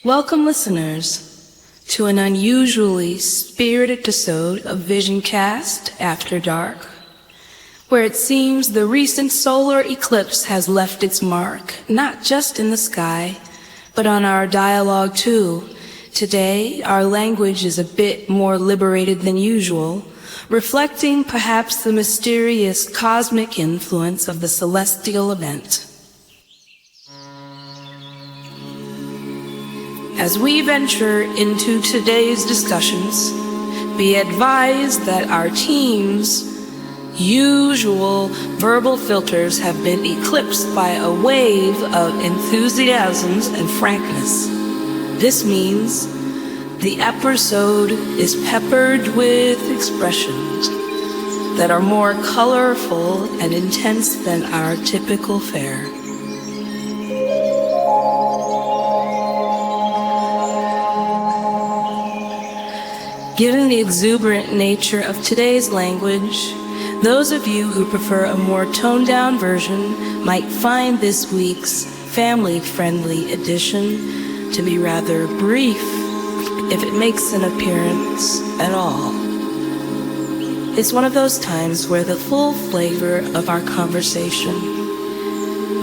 Welcome, listeners, to an unusually spirited episode of Visioncast After Dark, where it seems the recent solar eclipse has left its mark, not just in the sky, but on our dialogue too. Today, our language is a bit more liberated than usual, reflecting perhaps the mysterious cosmic influence of the celestial event. As we venture into today's discussions, be advised that our team's usual verbal filters have been eclipsed by a wave of enthusiasms and frankness. This means the episode is peppered with expressions that are more colorful and intense than our typical fare. Given the exuberant nature of today's language, those of you who prefer a more toned-down version might find this week's family-friendly edition to be rather brief, if it makes an appearance at all. It's one of those times where the full flavor of our conversation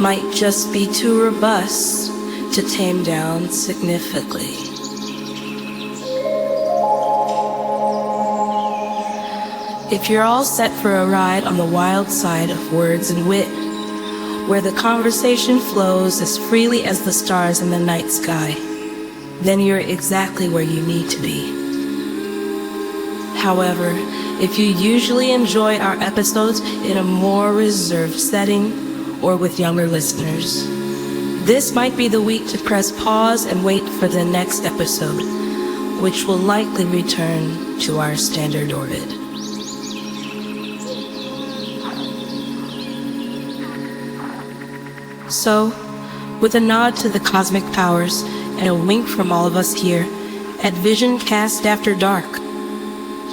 might just be too robust to tame down significantly. If you're all set for a ride on the wild side of words and wit, where the conversation flows as freely as the stars in the night sky, then you're exactly where you need to be. However, if you usually enjoy our episodes in a more reserved setting or with younger listeners, this might be the week to press pause and wait for the next episode, which will likely return to our standard orbit. So, with a nod to the cosmic powers and a wink from all of us here at Visioncast After Dark,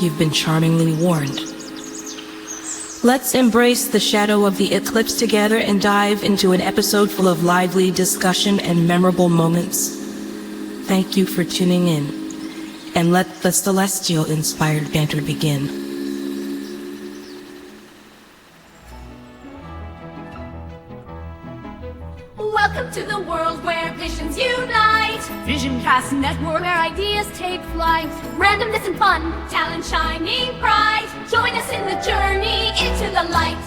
you've been charmingly warned. Let's embrace the shadow of the eclipse together and dive into an episode full of lively discussion and memorable moments. Thank you for tuning in, and let the celestial-inspired banter begin. Welcome to the world where visions unite. Visioncast Network, where ideas take flight. Randomness and fun, talent shining bright. Join us in the journey into the light.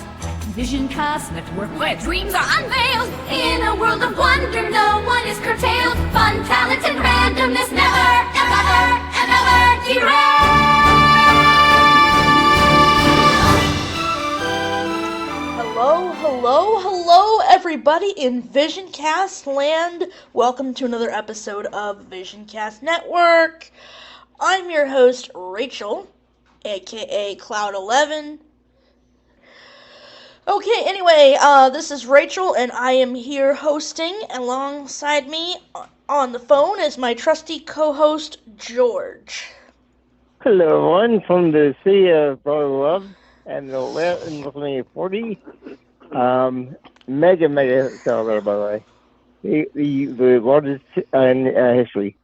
Visioncast Network, where dreams are unveiled. In a world of wonder, no one is curtailed. Fun, talent, and randomness never, ever, ever derail. Hello, everybody in Visioncast land. Welcome to another episode of Visioncast Network. I'm your host, Rachel, aka Cloud11. Okay, anyway, this is Rachel, and I am here hosting. Alongside me on the phone is my trusty co-host, George. Hello, everyone, from the city of Brother Love and the listening 40. Mega seller, by the way. The largest in history.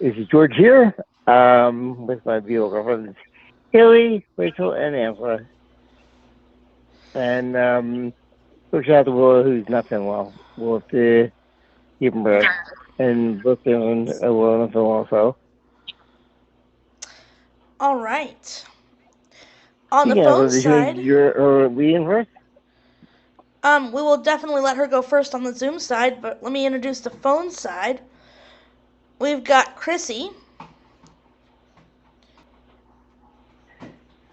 This is George here, with my beautiful girlfriends, Haley, Rachel, and Angela. And, shout out to Willa, who's not feeling well. We'll have to keep him breath. And both feeling well and feeling also. All right. On the phone side, you're leading first? we will definitely let her go first on the Zoom side, but let me introduce the phone side. We've got Chrissy.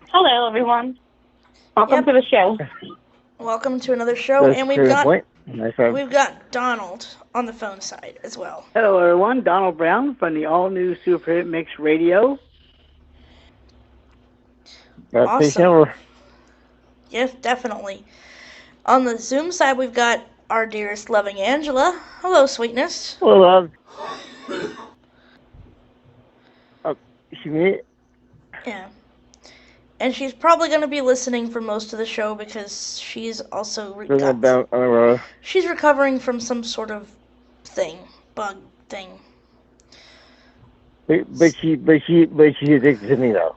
Hello, everyone. Welcome to the show. Welcome to another show, and we've got Donald on the phone side as well. Hello, everyone. Donald Brown from the all-new Super Hit Mix Radio. Awesome. Yes, definitely. On the Zoom side, we've got our dearest loving Angela. Hello, sweetness. Hello, love. She made it? Yeah. And she's probably going to be listening for most of the show because she's also she's recovering from some sort of bug thing. But she's addicted to me though.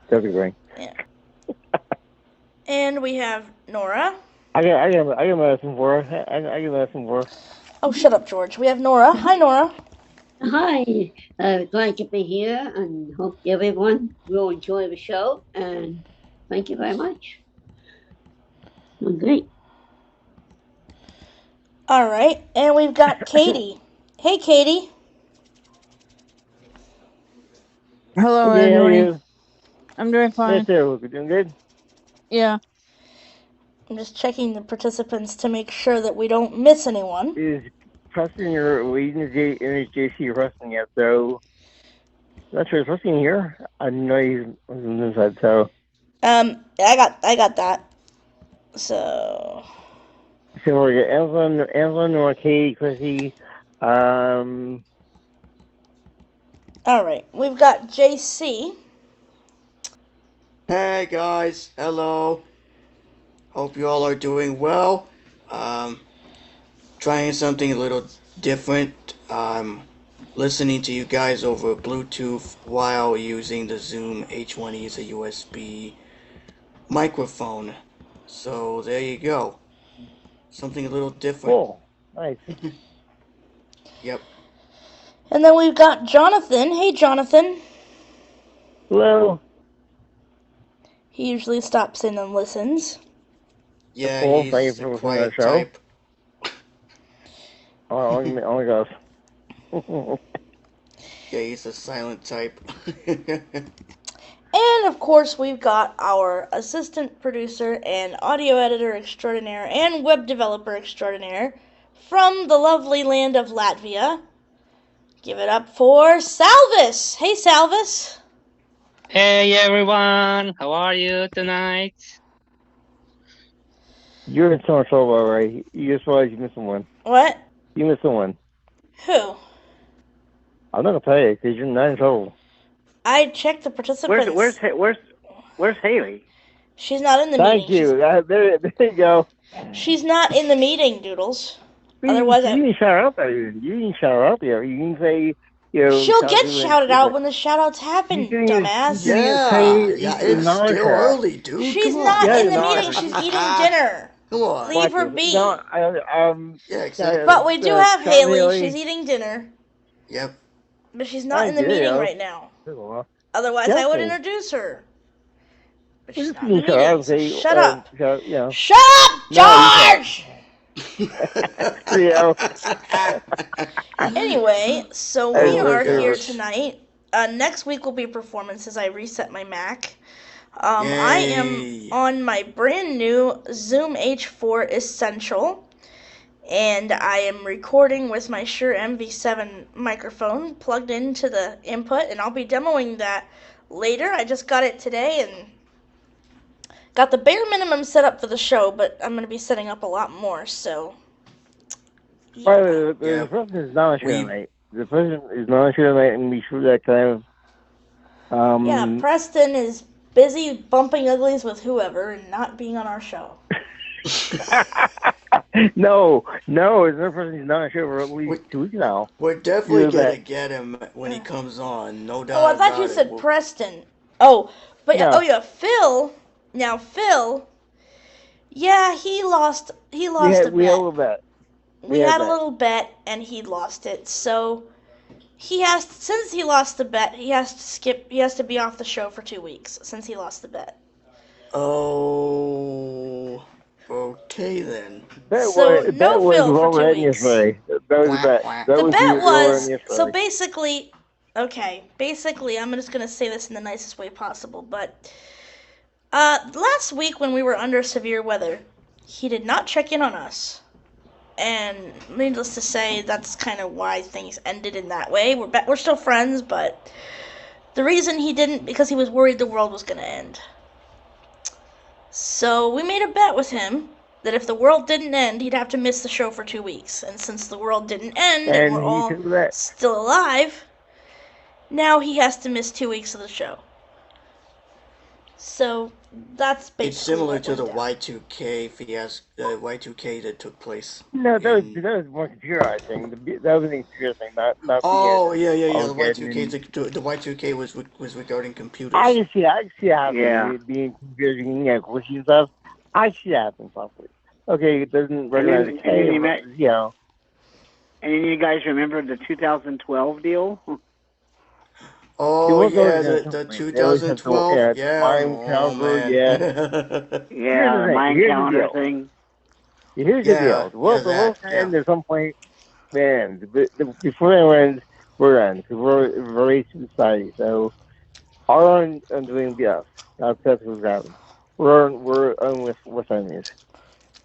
That's the thing. Yeah. And we have Nora. I got a medicine for her. I got a medicine for her. Oh, shut up, George. We have Nora. Hi, Nora. Hi, glad to be here and hope everyone will enjoy the show and thank you very much. Great. All right, and we've got Katie. Hey, Katie. Hello, Hey, how are everybody. you? I'm doing fine. Yes, sir. We're doing good. Yeah. I'm just checking the participants to make sure that we don't miss anyone. Is Preston your leading in JC Preston yet? So not sure. Is Preston here? I know he's on this side. So I got that. So we got Angela, Nora, Katie, Chrissy. all right, we've got JC. Hey guys, hello. Hope you all are doing well. Trying something a little different. Listening to you guys over Bluetooth while using the Zoom H1E as a USB microphone. So there you go. Something a little different. Cool. Nice. Yep. And then we've got Jonathan. Hey, Jonathan. Hello. He usually stops in and listens. Yeah, Cool. he's Thank you the for listening to quiet the show. type. Only goes. Yeah, he's a silent type. And of course, we've got our assistant producer and audio editor extraordinaire and web developer extraordinaire from the lovely land of Latvia. Give it up for Salvis. Hey, Salvis. Hey everyone, how are you tonight? You're in so much trouble, alright. You just realized you missed one. What? You missed one. Who? I'm not gonna tell you because you're not in trouble. I checked the participants. Where's Haley? She's not in the Thank meeting. you. There you go. She's not in the meeting, Doodles. Otherwise, you can shout her out there. You can shout her out there. You can say, she'll get shouted out when the shout-outs happen, dumbass. Yeah, it's still early, dude. She's not in the meeting. She's eating dinner. Come on. Leave her be. Yeah, exactly. But we do have Haley. Haley. She's eating dinner. Yep. But she's not in the meeting right now. Otherwise, I would introduce her. But she's not in the meeting. So shut up. Shut up, George! Anyway, so we are here tonight. Next week will be performances. I reset my Mac. I am on my brand new Zoom H4 Essential, and I am recording with my Shure MV7 microphone plugged into the input, and I'll be demoing that later. I just got it today and got the bare minimum set up for the show, but I'm going to be setting up a lot more, so. Yeah. The person is not on show tonight. The person is not on show tonight, and we shoot that kind of. Yeah, Preston is busy bumping uglies with whoever and not being on our show. No, the person is not on show for at least 2 weeks now. We're definitely going to get him when he comes on, no doubt. Oh, I thought you said Preston. Oh, but no. Yeah, Phil. Now Phil, yeah, he lost a bet. We had a little bet. We had a little bet, and he lost it. So since he lost the bet, he has to skip. He has to be off the show for 2 weeks since he lost the bet. Oh, okay then. So no Phil for 2 weeks. That was a bet. The bet was so basically. Okay, basically, I'm just gonna say this in the nicest way possible, but. Last week when we were under severe weather, he did not check in on us. And needless to say, that's kind of why things ended in that way. We're still friends, but the reason he didn't, because he was worried the world was going to end. So we made a bet with him that if the world didn't end, he'd have to miss the show for 2 weeks. And since the world didn't end and we're all still alive, now he has to miss 2 weeks of the show. So that's basically It's similar what to the went down. Y2K fiasco, Y2K that took place. No, in... that was more computerized thing. That was an computer thing, not the Oh yeah. The Armageddon. Y2K, the Y2K was regarding computers. I can see happening. Yeah. Being computers, glitchy and stuff. I see that happen possibly. Okay, it doesn't recognize the K, but, And then you guys remember the 2012 deal? Oh yeah, the 2012. Yeah. Mind Oh calendar, man. Yeah, mind calendar thing. Here's the deal. The world's gonna end at some point. Man, before it ends, we're done. Because we're a race society. So all I'm doing is us. That's what's happening. We're with enemies.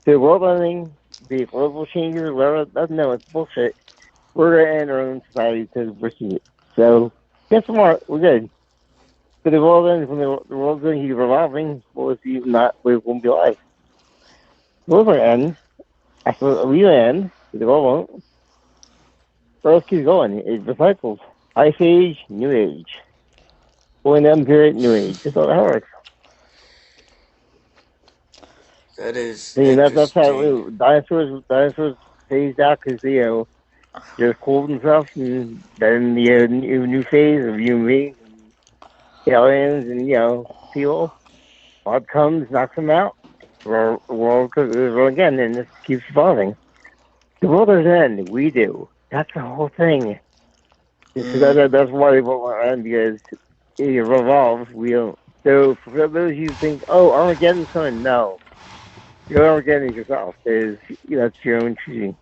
The world ending, the global changes, whatever. No, it's bullshit. We're gonna end our own society because we're it. So get smart. We're good. But the world ends when the world's going to keep revolving. Well, it's even not. We won't be alive. The world will end. After we end, the world won't. The Earth keeps going. It recycles. Ice Age, New Age. Going down period, New Age. That's how that works. That is. That's how dinosaurs phased out because they're cold and stuff, and then the new phase of human beings and aliens and people. What comes, knocks them out. The world goes again, and this keeps evolving. The world doesn't end. We do. That's the whole thing. That's why they won't end, because it revolves. We don't. So for those of you who think, oh, Armageddon's coming, no. Your Armageddon is yourself. That's your own choosing.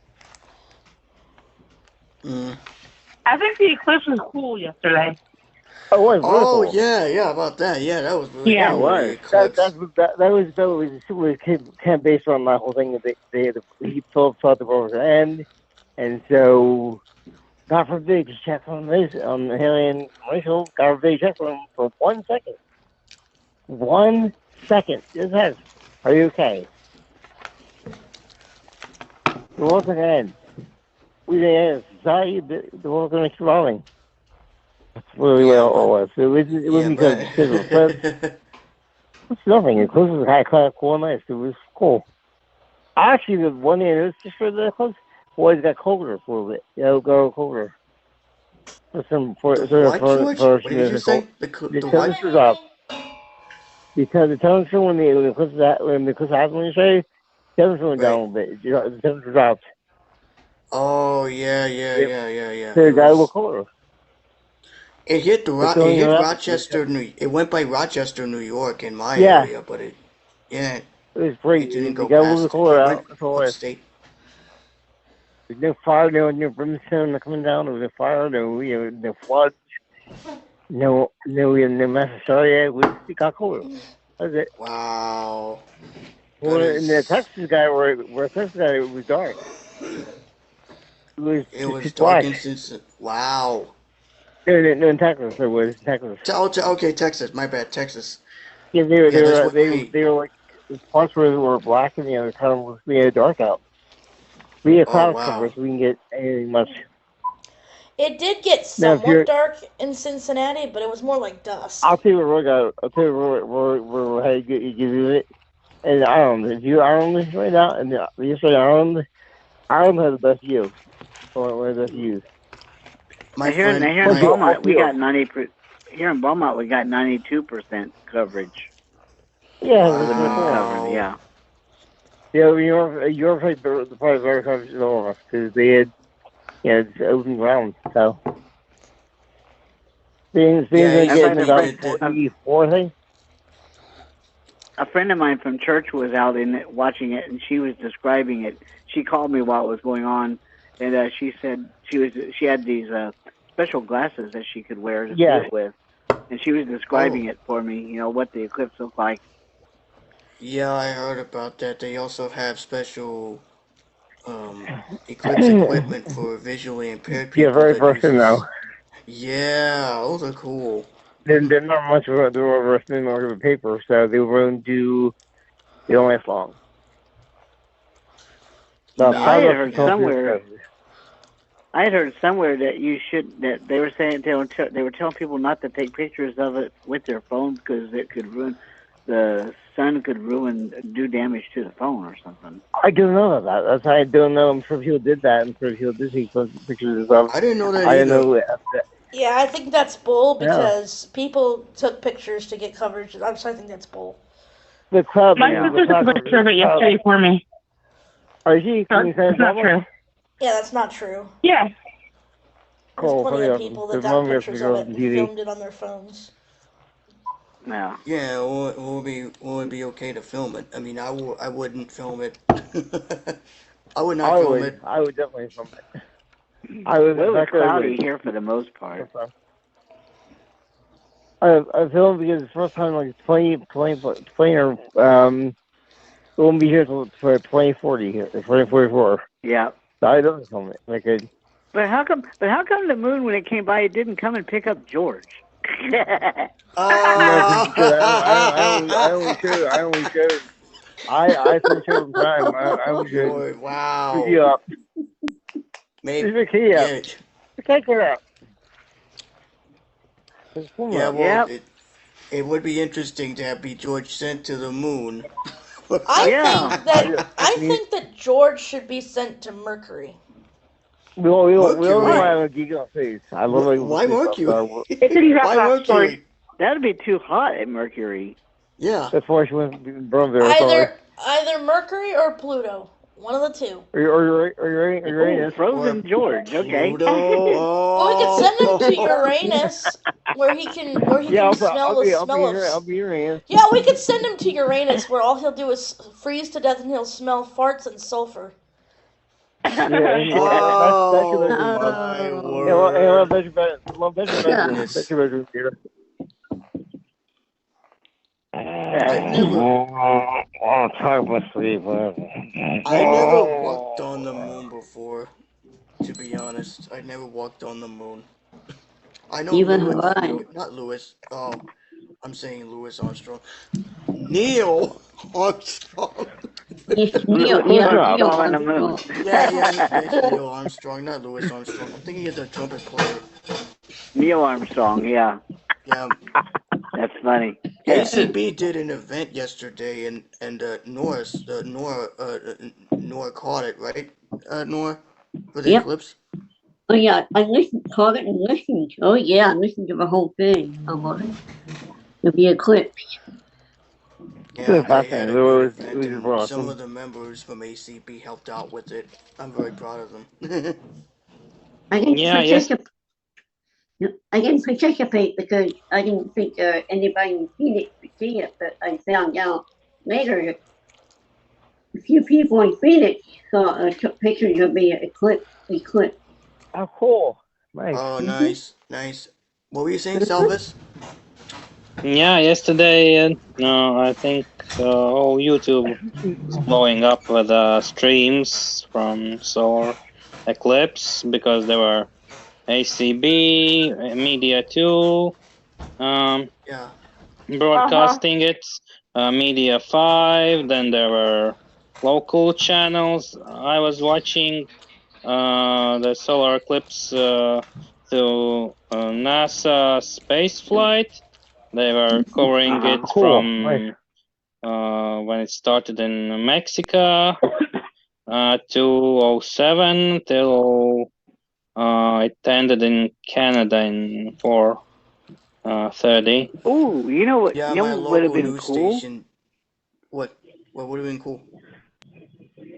I think the eclipse was cool yesterday. Oh, it was really cool. Yeah, about that. Yeah, that was really Yeah, cool. It was. That was kind of based on that whole thing that he thought the world was going to end, and so God forbid, just check on this on the alien racial. God forbid, check on him for 1 second. 1 second. Just ask, are you okay? The world's going to end. We as a society, the world's going to keep rolling. That's really what it was. It wasn't because of the eclipse. It's nothing. Eclipse was kind of cool and nice. It was cool. Actually, the one thing is just for the eclipse, boys got colder for a little bit. Go colder. What did you say? The temperature dropped. Because the temperature when the eclipse happened, the temperature went down a little bit. The temperature dropped. Oh yeah. So it got a little colder. It hit Rochester, it went by Rochester, New York, in my area, but it was great. It didn't go got past. a little colder out. Upstate. There's no fire, no brimstone coming down. There was no fire, no floods, no mass hysteria. It got colder. That's it. Wow. Well, in the Texas guy, where Texas guy, it was dark. It was dark since. Wow. No, in Texas. It was Texas. Okay, Texas. My bad, Texas. Yeah, they were like the parts where were black and the other kind of was dark out. We had cloud cover, so we can get anything much. It did get somewhat dark in Cincinnati, but it was more like dust. I'll tell you what Roy got. I'll tell you where how you get it. And Ireland, if you Ireland right now, and yesterday Ireland has the best view. One of the best views. Here in Beaumont, we got 90%. Here in Beaumont, we got 92% coverage. Yeah, coverage. Yeah. Yeah, you're probably very coverage than all of us because they had, it's open ground. So things are getting about 44 thing. A friend of mine from church was out in it watching it, and she was describing it. She called me while it was going on, and she said she had these special glasses that she could wear to see it with, and she was describing it for me. What the eclipse looked like. Yeah, I heard about that. They also have special eclipse equipment for visually impaired people. Yeah, very person though. Yeah, those are cool. They're not much of a of a paper, so they won't do. They don't last long. I had heard somewhere that they were saying they were telling people not to take pictures of it with their phones because it could ruin the sun could do damage to the phone or something. I didn't know that. That's why I don't know. I'm sure people did that. I'm sure people did take pictures and stuff. I didn't know that I either. didn't know that. Yeah, I think that's bull because people took pictures to get coverage. I think that's bull. The cloud. My sister took a picture of it yesterday for me. Are you? Can you say That's not true. Yeah, that's not true. Yeah. There's Cool. plenty of people that got pictures of it and filmed it on their phones. Yeah. Yeah, or it would be okay to film it. I mean, I wouldn't film it. I would not film it. I would definitely film it. It was cloudy here for the most part. I filmed because the first time like plane or it won't be here for 2040 here, 2044. Yeah. So I don't film it. Like I. But how come the moon, when it came by, it didn't come and pick up George? I only showed. I still showed time. I only showed. Wow. Pick you up. Maybe. Pick you up. Take it up. Yeah, well, it would be interesting to have George sent to the moon. I think that George should be sent to Mercury. We don't have a geek on face. I love why Mercury? Why Mercury? That'd be too hot at Mercury. Yeah. That's why she went from there. Either Mercury or Pluto. One of the two. Or Uranus. Frozen George. Okay. Well, we could send him to Uranus, where he can smell the smell of. I'll be Uranus. Yeah, we could send him to Uranus, where all he'll do is freeze to death, and he'll smell farts and sulfur. Yeah, I never walked on the moon before, to be honest. I never walked on the moon. I know not Louis. Oh, I'm saying Louis Armstrong. Neil Armstrong. Neil Armstrong. Yeah, Neil Armstrong, not Louis Armstrong. I'm thinking of the trumpet player. Neil Armstrong, yeah. Yeah. That's funny. ACB did an event yesterday, and Nora caught it, right? Nora, for the Eclipse. Oh yeah, I caught it and listened. Oh yeah, I listened to the whole thing about it. The Eclipse. Yeah, they had some of the members from ACB helped out with it. I'm very proud of them. I didn't participate because I didn't think anybody in Phoenix would see it, but I found out later that a few people in Phoenix took pictures of the eclipse. Oh, cool. Nice. Oh, nice. What were you saying, Salvis? Yeah, yesterday, I think whole YouTube is blowing up with streams from solar eclipse because there were ACB, Media 2, broadcasting it, Media 5, then there were local channels. I was watching the solar eclipse through NASA space flight. They were covering it from when it started in Mexico, 207 till it ended in Canada in 4:30. Oh, you know what? Yeah, you my know what would have local been news cool? station. What would have been cool?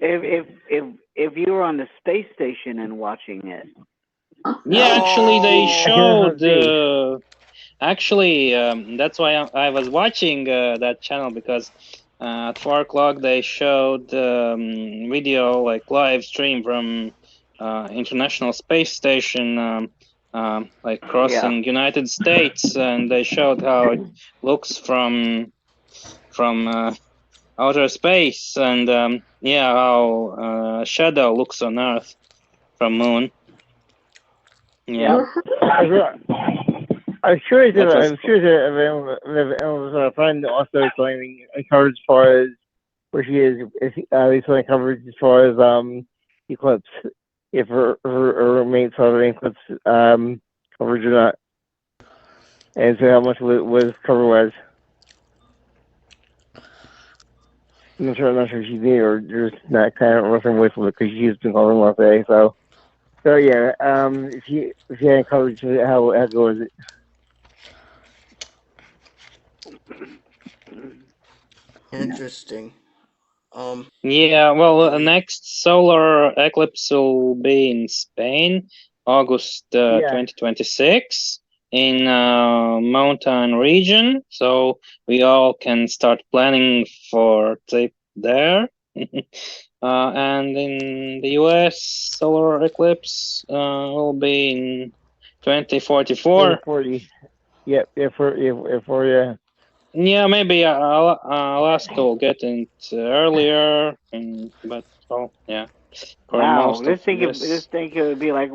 If you were on the space station and watching it. Yeah, actually, they showed. That's why I was watching that channel because at 4 o'clock they showed video, like live stream from International Space Station, like crossing United States, and they showed how it looks from outer space, and how shadow looks on Earth from Moon. Yeah. I'm sure that a friend also claiming coverage as far as where she is. He's claiming coverage as far as Eclipse, if her mates have Eclipse coverage or not, and so how much was cover was. I'm not sure she's me or just not kind of roughing with it because she's been calling all day. So yeah. If you hadn't covered, how goes it? Interesting. Yeah, well, next solar eclipse will be in Spain, August 2026, in mountain region. So we all can start planning for trip there. And in the US, solar eclipse will be in 2044. 2040. Yep. Yeah. Yeah, maybe Alaska will get it earlier, but yeah. For most Just of think this. it would be like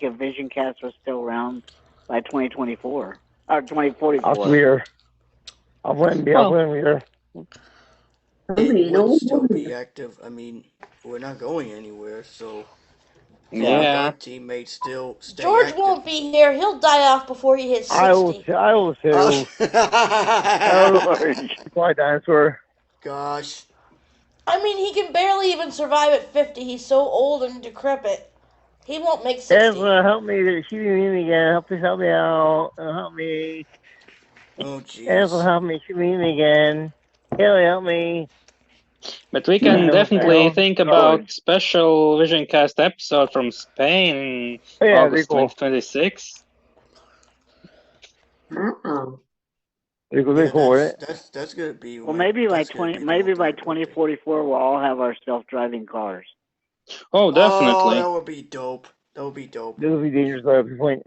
if Vision Cast was still around by 2024 or 2044. I'll clear. I'll blame here. It would still be active. I mean, we're not going anywhere, so our teammates still stay George active. won't be here. He'll die off before he hits 60. I will too. Why, dinosaur? Gosh. I mean, he can barely even survive at 50. He's so old and decrepit. He won't make 60. Angela, help me. She's me again. Please help me out. Help me. Oh, jeez. Angela, help me. She's me again. Haley, help me. But we can definitely think about special Vision Cast episode from Spain, August 2026. That's gonna be. Well, maybe by 2044, we'll all have our self-driving cars. Oh, definitely. That would be dope. That would be dope. This would be dangerous at this point.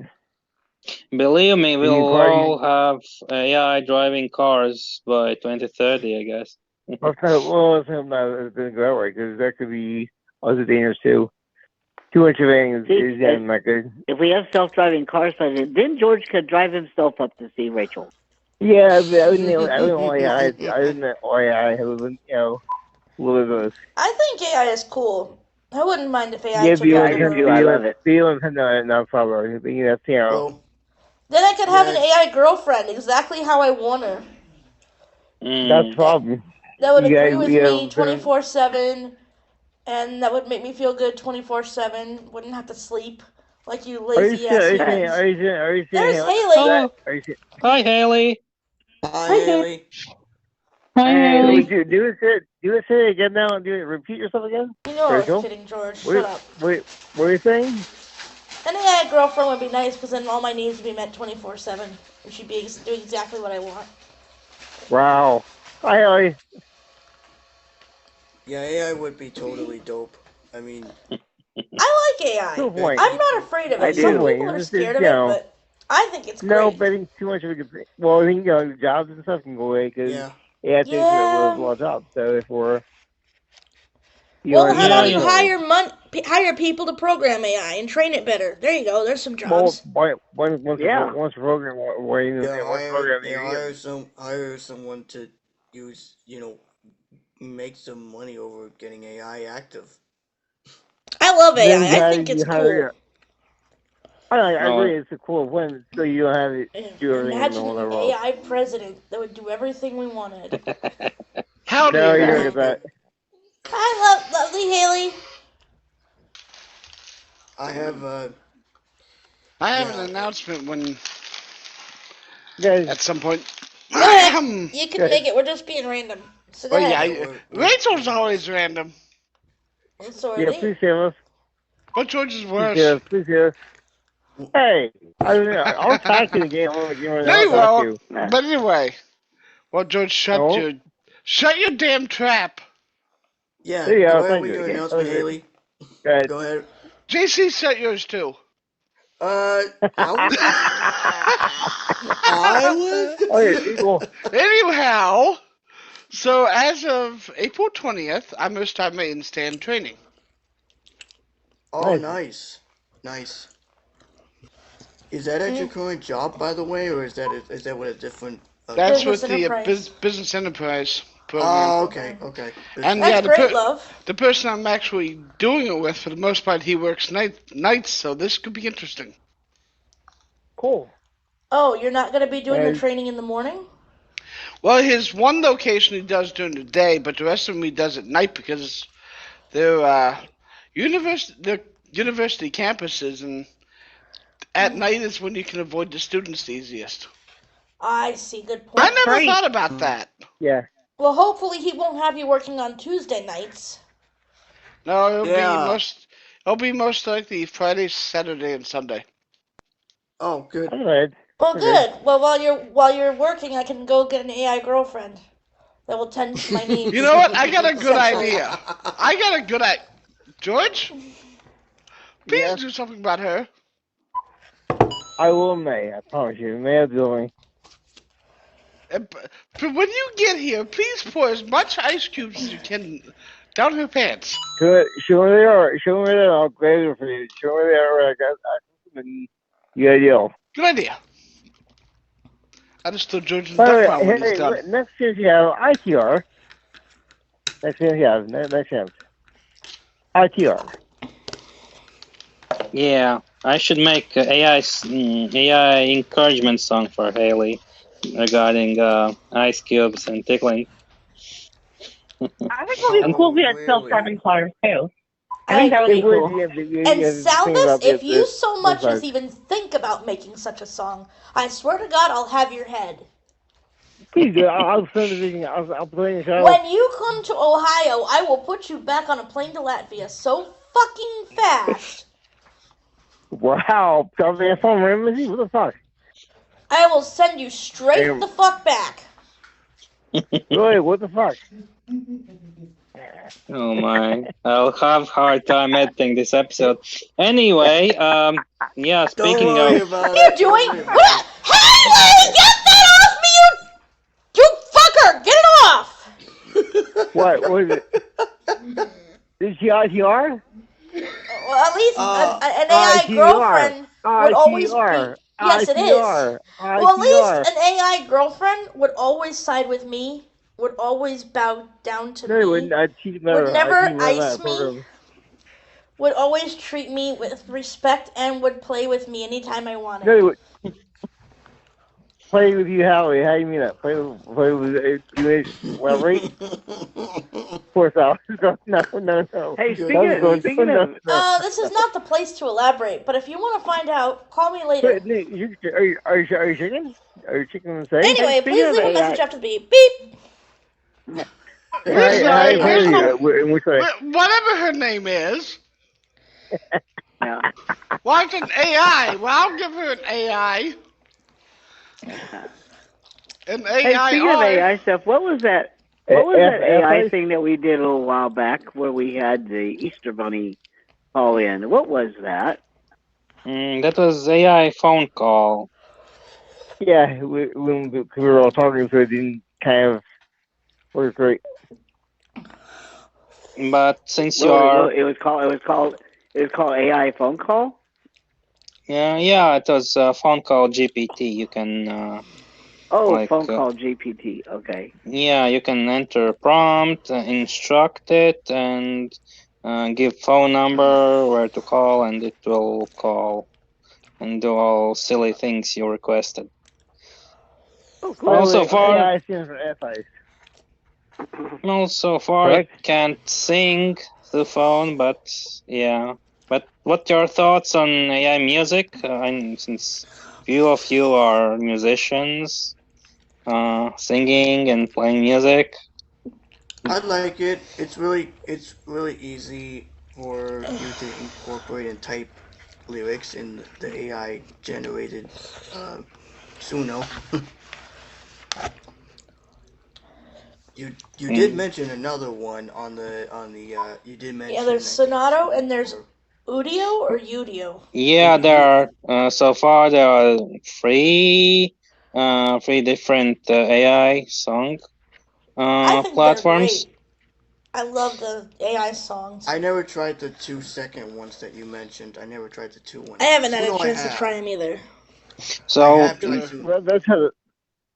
Believe me, we'll all have AI driving cars by 2030, I guess. Let's not going to go that way because that could be also dangerous too. Too much of anything is not good. If we have self-driving cars, then George could drive himself up to see Rachel. Yeah, but I wouldn't AI. I wouldn't AI. I wouldn't, live those. I think AI is cool. I wouldn't mind if AI took over over the world. I love it. No problem. Then I could have an AI girlfriend exactly how I want her. That's the problem. That would agree with me 24/7, and that would make me feel good 24/7. Wouldn't have to sleep like you lazy ass humans. There's Haley. Hi, Haley. Hi, Haley. Hi, Haley. Do it again now. Repeat yourself again. You know I was kidding, George. Shut up. Wait, what are you saying? An AI girlfriend would be nice because then all my needs would be met 24/7, and she'd be doing exactly what I want. Wow. Hi, Haley. Yeah, AI would be totally dope. I mean, I like AI. I'm not afraid of it. Some people are scared of it, but I think it's great. No, but I think too much of it. Well, I think jobs and stuff can go away because AI takes a lot of jobs. So if we're how about you hire people to program AI and train it better? There you go. There's some jobs. Once a program, hire someone to use, make some money over getting AI active. I love AI. I think it's cool. I agree. It's a cool one. So you don't have it do everything. Imagine an AI president that would do everything we wanted. How do you get that? Hi, lovely Haley. I have an announcement when Guys, at some point. Go ahead. You can make it. We're just being random. So go ahead. Rachel's always random. And so are yeah, they. please hear us. What George is worse? Please hear us. Hey, I'll talk to the game. No, you won't. But anyway, well, George, shut your damn trap. Yeah, go ahead with your announcement, Haley. Go ahead. JC, shut yours too. Anyhow, so as of April 20th, I'm going to start my in-stand training. Oh, nice. Is that at your current job, by the way, or is that with a different? That's with the business enterprise program. Oh, okay. And that's great, love. The person I'm actually doing it with, for the most part, he works nights, so this could be interesting. Cool. Oh, you're not going to be doing the training in the morning? Well, his one location he does during the day, but the rest of them he does at night because they're university campuses, and at night is when you can avoid the students the easiest. I see. Good point. I never thought about that. Yeah. Well, hopefully he won't have you working on Tuesday nights. No, it'll be most likely Friday, Saturday, and Sunday. Oh, good. All right. Well, good. Well, while you're working, I can go get an AI girlfriend that will tend to my needs. You know what? I got a good idea. George, please do something about her. I will, May. I promise you. May is doing. But when you get here, please pour as much ice cubes as you can down her pants. Show me where they are. Show me where they are. I'll grab it for you. Show me where they are. I got them. Good idea. Good idea. I just told George in the By the background when way, he's done. next chance you have ITR. Next chance you have. Next chance. ITR. Yeah, I should make AI encouragement song for Haley regarding ice cubes and tickling. I think it'll be cool if we had self-driving cars too. I think that would be cool. And Salvis, if you so much as even think about making such a song, I swear to God, I'll have your head. Please do. I'll send the video. I'll play the show. When you come to Ohio, I will put you back on a plane to Latvia so fucking fast. Wow. What the fuck? I will send you straight the fuck back. Really? What the fuck? Oh my, I'll have hard time editing this episode. Anyway, yeah, speaking of... What are you doing? What? Hey, lady, get that off me, you fucker! Get it off! What was it? Is she ITR? Well, at least an AI girlfriend would always be... Yes, it is. Well, at least an AI girlfriend would always side with me, would always bow down to me, would never ice me, would always treat me with respect, and would play with me anytime I wanted. No, play with you, Howie. How do you mean that? Play with you, right? Poor Sal. No. Hey, speaking of this is not the place to elaborate, but if you want to find out, call me later. Are you chicken? Are you chicken and say? Anyway, please leave a message after the beep. Beep! Whatever her name is. Yeah. Well, it's an AI. Well, I'll give her an AI. An AI. Hey, speaking of AI stuff, what was that? What was that AI thing that we did a little while back where we had the Easter Bunny call in? What was that? That was AI phone call. Yeah, when we were all talking, so it didn't kind of work great. But since you are... It was called AI phone call? Yeah, it was a phone call GPT. You can... phone call GPT. Okay. Yeah, you can enter prompt, instruct it, and give phone number, where to call, and it will call and do all silly things you requested. Oh, cool. Also far, AI stands for FI. Also far, I can't sing the phone, but yeah. But what your thoughts on AI music? Since few of you are musicians, singing and playing music. I like it. It's really easy for you to incorporate and type lyrics in the AI generated Suno. You did mention another one on the you did mention. Yeah, there's Sonato and there's Udio or Udio. Yeah, there are so far there are three different AI song platforms. I love the AI songs. I never tried the 2-second ones that you mentioned. I never tried the 2 ones. I haven't had a chance to try them either. So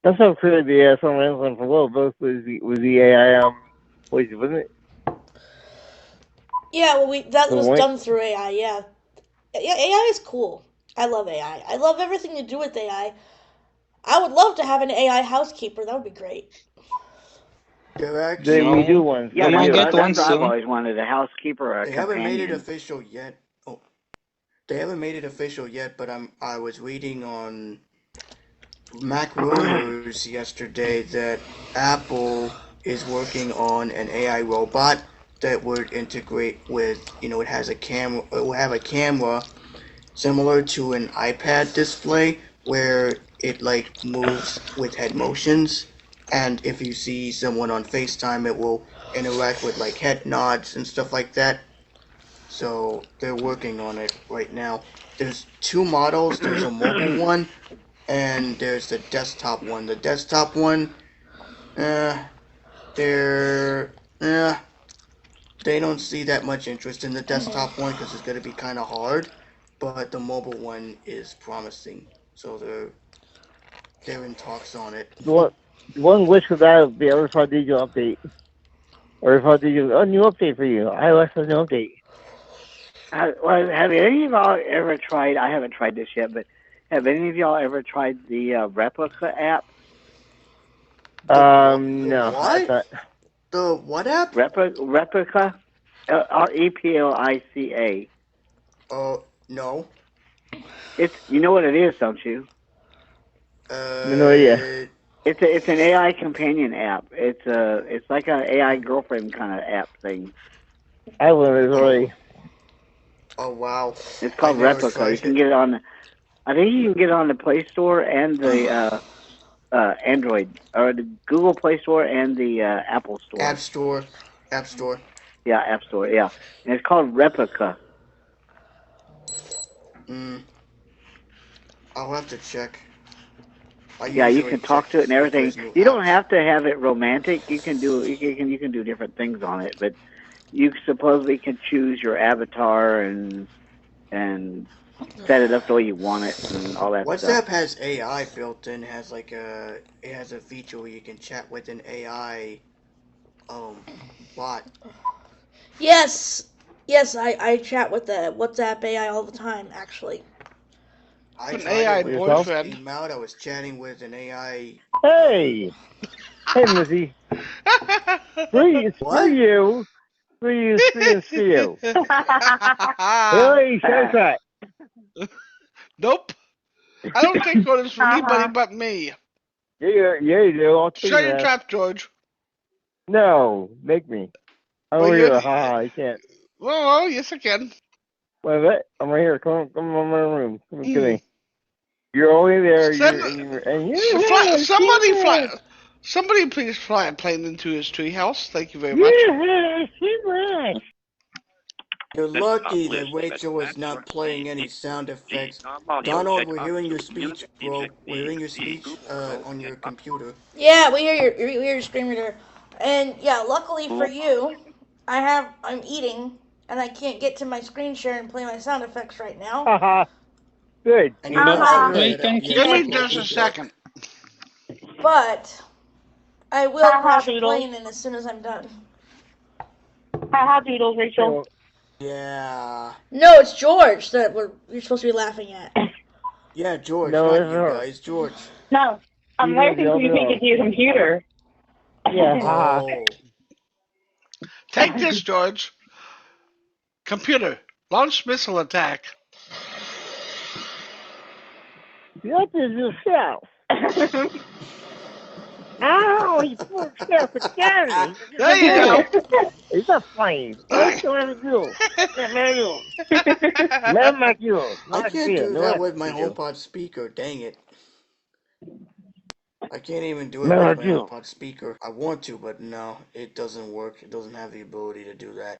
that's how created the song Randomness for World. Both was the AI voice, wasn't it? Yeah, well, that was done through AI. Yeah, AI is cool. I love AI. I love everything to do with AI. I would love to have an AI housekeeper. That would be great. They're We do one. Yeah, You might get one that's what I've soon. always wanted, a housekeeper or a They companion. haven't made it official yet. Oh, they haven't made it official yet, but I was reading on Mac Rumors yesterday that Apple is working on an AI robot that would integrate with, it has a camera, it will have a camera similar to an iPad display where it like moves with head motions, and if you see someone on FaceTime, it will interact with like head nods and stuff like that. So they're working on it right now. There's two models. There's a mobile one, and there's the desktop one. The desktop one, they're they don't see that much interest in the desktop one because it's gonna be kind of hard. But the mobile one is promising, so they're in talks on it. One wish for that would be if I did your update, or if I did a new update for you. iOS has a new update. Well, have any of y'all ever tried? I haven't tried this yet, but have any of y'all ever tried the replica app? No. What? The what app? Replica, REPLICA. No. You know what it is, don't you? No idea. It's an AI companion app. It's like an AI girlfriend kind of app thing. I love it already. Oh wow! It's called Replica. You can get it on. I think you can get it on the Play Store and the Android, or the Google Play Store and the Apple Store. App Store. Yeah, App Store. Yeah, and it's called Replica. I'll have to check. Yeah, you can talk to it and everything. You don't have to have it romantic. You can do different things on it, but you supposedly can choose your avatar and set it up the way you want it and all that WhatsApp stuff. has AI built in. It has a feature where you can chat with an AI bot. Yes, I chat with the WhatsApp AI all the time, actually. An AI boyfriend. I was chatting with an AI. Hey, Missy. For you. Hey, says that. Nope. I don't take orders from anybody but me. Yeah, you do. I'll Shut your trap, George. No, make me. I'm right here. Haha, you can't. Oh, yes, I can. Wait a minute. I'm right here. Come on my room. Come get me. You're only there. Somebody please fly a plane into his treehouse. Thank you very much. You're lucky that Rachel is not playing any sound effects. Donald, we're hearing your speech, bro. We're hearing your speech on your computer. Yeah, we hear your screen reader. And yeah, luckily for you, I'm eating and I can't get to my screen share and play my sound effects right now. Good. Give me just a second. But I will crash the plane in as soon as I'm done. Haha, doodles, Rachel. Yeah. No, it's George that you're supposed to be laughing at. Yeah, George, not you guys. George. No, I'm laughing so you can get to your computer. Yeah. Take this, George. Computer, launch missile attack. What is yourself? Ow, you poor self again. There you go. It's not funny. What do I do? I can't do that with my HomePod speaker, dang it. I can't even do it with my HomePod speaker. I want to, but no, it doesn't work. It doesn't have the ability to do that.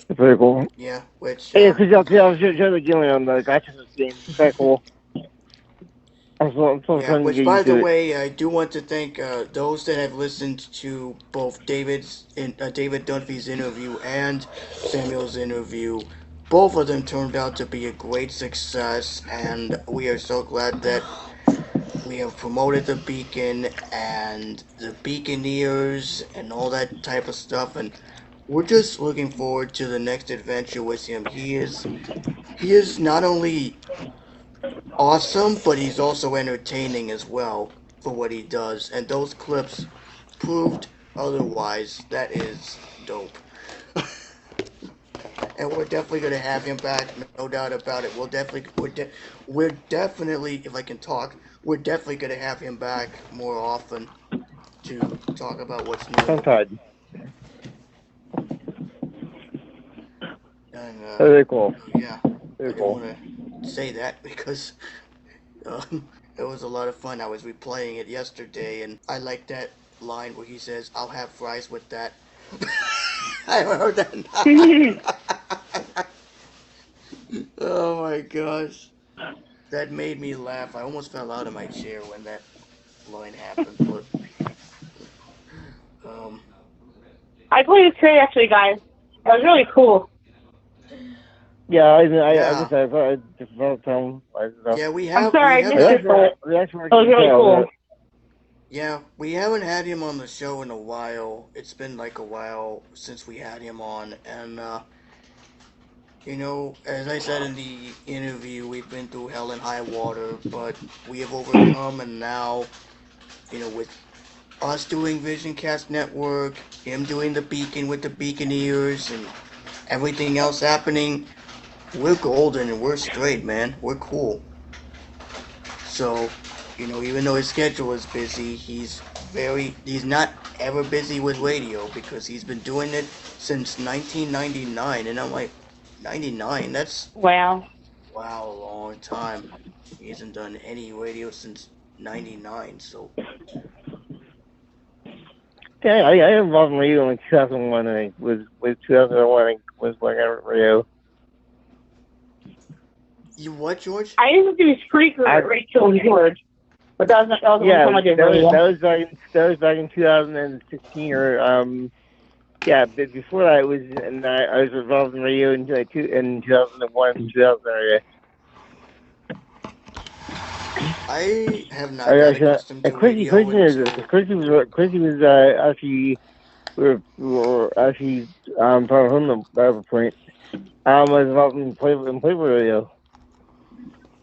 Very cool. Yeah, which... Hey, because I was just doing on the gotcha game. Very cool. Which, by the way, I do want to thank those that have listened to both David Dunphy's interview and Samuel's interview. Both of them turned out to be a great success, and we are so glad that we have promoted the Beacon and the Beaconeers and all that type of stuff, and we're just looking forward to the next adventure with him. He is not only awesome, but he's also entertaining as well for what he does. And those clips proved otherwise. That is dope. And we're definitely gonna have him back, no doubt about it. We're definitely, if I can talk, we're definitely gonna have him back more often to talk about what's new. Sometimes. And, Very cool. Yeah, Very I didn't cool. want to say that because it was a lot of fun. I was replaying it yesterday, and I like that line where he says, "I'll have fries with that." I heard that. Oh my gosh, that made me laugh. I almost fell out of my chair when that line happened. But I played it today, actually, guys. It was really cool. Yeah, I just thought just about time. Yeah, we have. I'm sorry, I missed it, but it was really cool. Yeah, we haven't had him on the show in a while. It's been like a while since we had him on, and you know, as I said in the interview, we've been through hell and high water, but we have overcome, and now, you know, with us doing Visioncast Network, him doing the Beacon with the Beaconeers, and everything else happening, we're golden and we're straight, man. We're cool. So, you know, even though his schedule is busy, he's not ever busy with radio because he's been doing it since 1999, and I'm like, 99? That's wow, a long time. He hasn't done any radio since 99, so. Yeah, I involved in radio in 2001, and with 2001, I was working at radio. You what, George? I used to do Spreaker, Rachel and George, but that was the only time I did radio. That was back in 2016, or but before that, I was involved in radio in 2001, 2000 area. I have not got accustomed to radio. Chrissy was actually we were actually from the point. I was involved in Playful radio.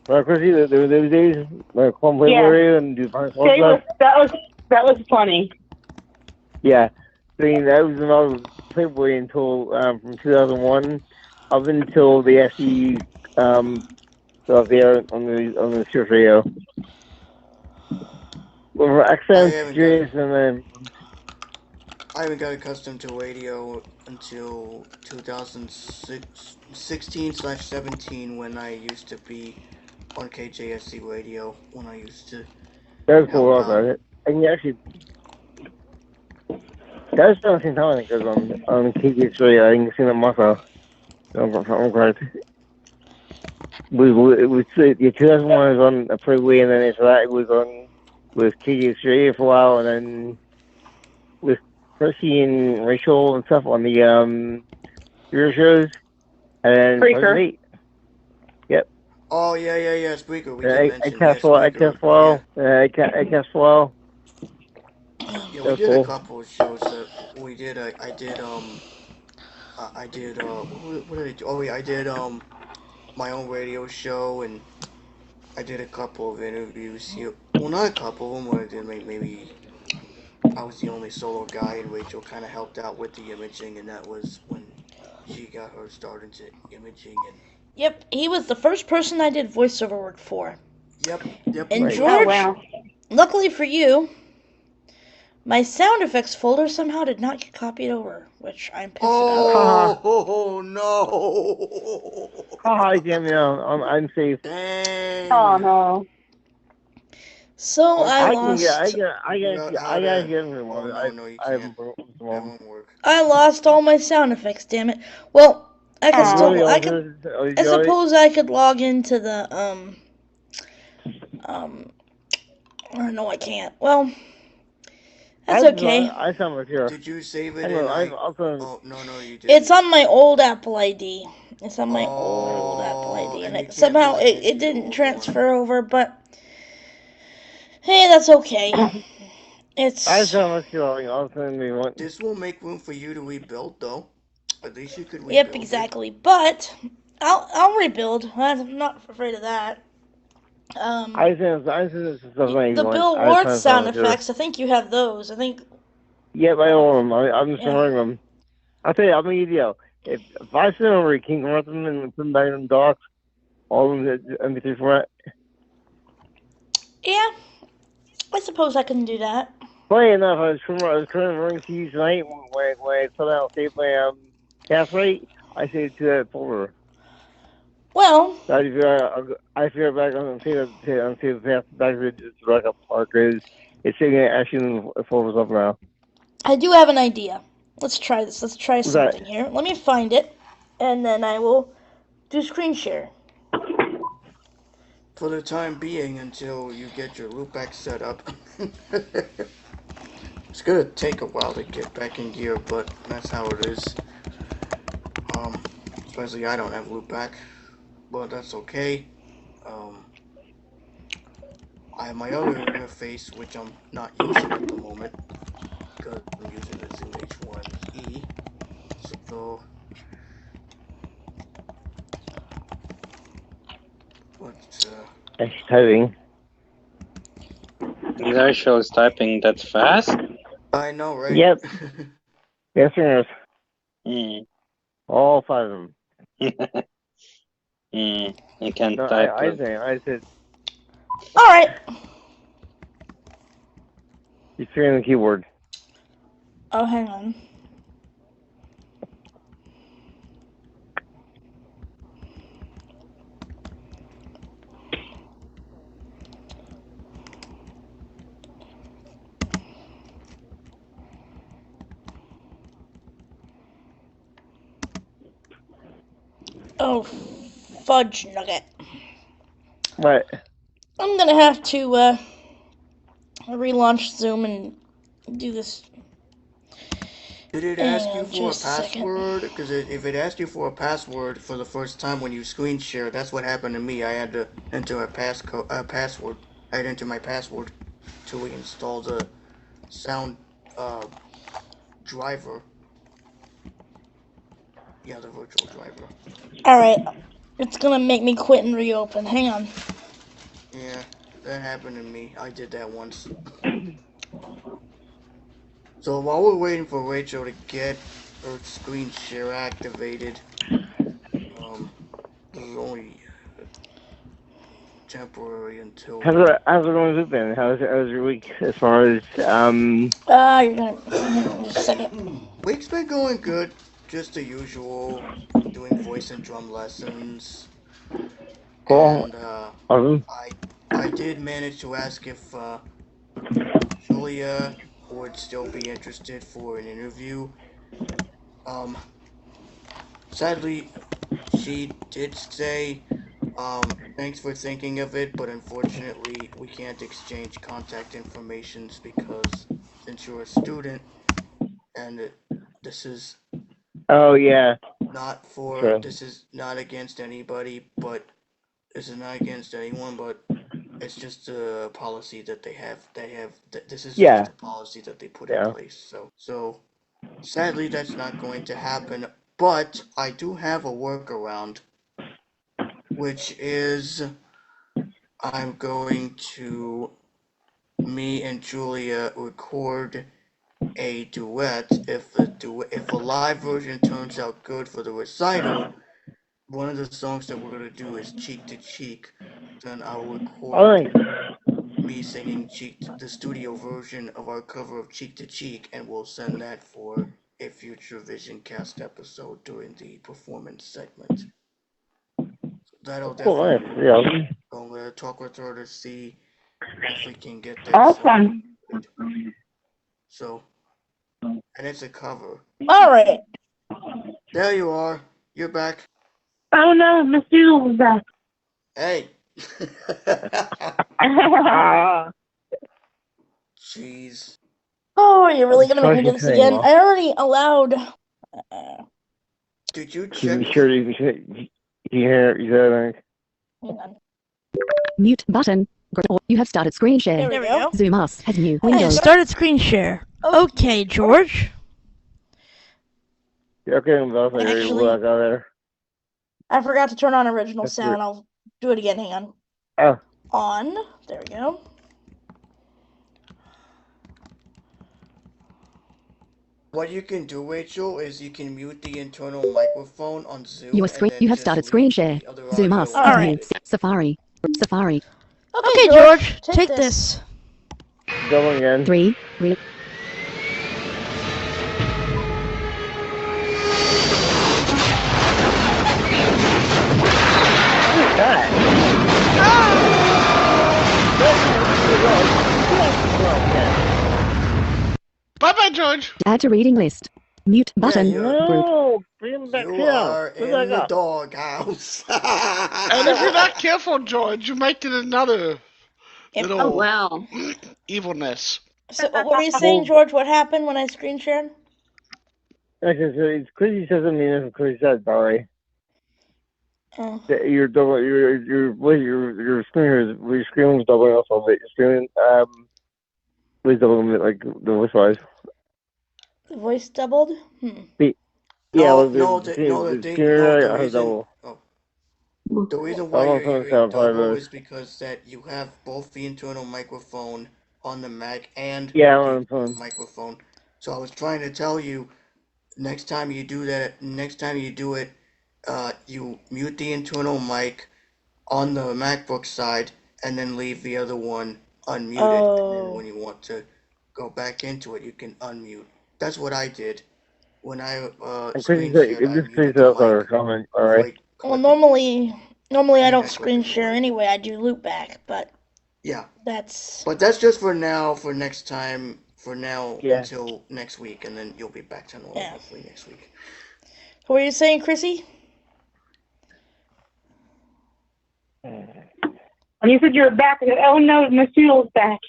Chrissy, there were those days when I called Playful radio and do fun stuff. That was funny. Yeah, I mean, I was involved with Playboy until from 2001 up until they actually got there on the surf radio. Well, accent, Jason, and then I haven't got accustomed to radio until 2016/17 when I used to be on KJSC radio. When I used to. That's cool about it. And actually, that's the same time I think on KJSC radio. I can see the muscle. I'm correct. The 2001 was on a Freeway, and then after that it was on with KJSC radio for a while, and then with Chrissy and Rachel and stuff on the your shows, and Spreaker. Yep. Oh yeah, Spreaker. I cast well. Yeah, we did a couple of shows that we did. I did what did I do? Oh yeah, I did my own radio show, and I did a couple of interviews here. Well, not a couple of them. Where I did maybe I was the only solo guy, and Rachel kind of helped out with the imaging, and that was when she got her start into imaging. And yep, he was the first person I did voiceover work for. Yep. And George, luckily for you, my sound effects folder somehow did not get copied over, which I'm pissed about. Oh no! Oh, damn, I'm safe. Dang. Oh no. So I lost. I lost all my sound effects. Damn it. Well, I suppose I could log into the or no, I can't. Well, that's okay. I sound like here. Did you save it? No, you didn't. It's on my old Apple ID. It's on my old Apple ID, and somehow it didn't transfer over. But hey, that's okay. This will make room for you to rebuild, though. At least you could rebuild. Yep, exactly. But I'll rebuild. I'm not afraid of that. The Bill Ward sound effects. I think you have those. I think. Yep, I own them. I'm just ignoring them. I'll tell you. I'll make a deal. If I send over, can you convert them and put them back in docs? All of them in MP3 format. Yeah, I suppose I can do that. Funny enough, I was converting to you tonight when I filled out save my cast rate. I saved to that folder. Well, I figure back on save back to the backup part because it's actually in the folders up now. I do have an idea. Let's try this. Let's try something here. Let me find it, and then I will do screen share. For the time being, until you get your loopback set up. It's gonna take a while to get back in gear, but that's how it is. Especially I don't have loopback, but that's okay. I have my other interface, which I'm not using at the moment, because I'm using the Zoom H1E. So, typing. There shows typing that fast. I know, right? Yep. Yes, sir. All 5 of them. You can't No, type. I said. All right. You're figuring the keyboard. Oh, hang on. Oh, fudge nugget. What? I'm gonna have to relaunch Zoom and do this. Did it ask you for a password? Because if it asked you for a password for the first time when you screen share, that's what happened to me. I had to enter a password. I had to enter my password to install the sound driver. Yeah, the virtual driver. Alright, it's gonna make me quit and reopen. Hang on. Yeah, that happened to me. I did that once. So while we're waiting for Rachel to get her screen share activated, this is only temporary until. How's it going to been? How's your week as far as you're gonna just a second. Week's been going good. Just the usual, doing voice and drum lessons. Cool. And awesome. I did manage to ask if Julia would still be interested for an interview. Sadly, she did say, thanks for thinking of it, but unfortunately we can't exchange contact information because since you're a student and this is not for True. This is not against anybody, but this is not against anyone, but it's just a policy that they have. This is just a policy that they put in place. So sadly, that's not going to happen. But I do have a workaround, which is I'm going to me and Julia record a duet. If a live version turns out good for the recital, one of the songs that we're gonna do is Cheek to Cheek. Then I'll record me singing the studio version of our cover of Cheek to Cheek, and we'll send that for a future Visioncast episode during the performance segment. That'll definitely. I'm gonna talk with her to see if we can get that. Awesome. So, and it's a cover. All right. There you are. You're back. Oh no, Miss Doodle was back. Hey. Jeez. Oh, you're really gonna make me do this again? I already allowed. Did you check? You hear that? Hang on. Mute button. You have started screen share. There we go. Zoom us has new I window. started screen share. Okay, George. Yeah, okay, I'm about to Actually, out there. I forgot to turn on original That's sound. weird. I'll do it again. Hang on. Oh. On. There we go. What you can do, Rachel, is you can mute the internal microphone on Zoom. Your screen. You have started screen share. Zoom us. All right. Safari. Safari. Okay, George, take this. Go again. 3. Real. Bye-bye, George. Add to reading list. Mute button. No, bring him back You here. are in the doghouse. And if you're not careful, George, you might get another little evilness. So, what were you saying, George? What happened when I screen shared? It's Chrissy says something if Chrissy says sorry. Oh. Your screen was doubling off a bit. Your screen was doubling a bit, like the voice wise. The voice doubled? The reason why you're hearing double is because that you have both the internal microphone on the Mac and the microphone. So I was trying to tell you, next time you do it, you mute the internal mic on the MacBook side and then leave the other one unmuted. And then when you want to go back into it, you can unmute. That's what I did when I screen shared. Well, normally I don't screen share anyway. I do loop back, but yeah, that's just for now. For next time, until next week, and then you'll be back to normal hopefully next week. What were you saying, Chrissy? When you said you were back, I said, oh no, Masoodle's back.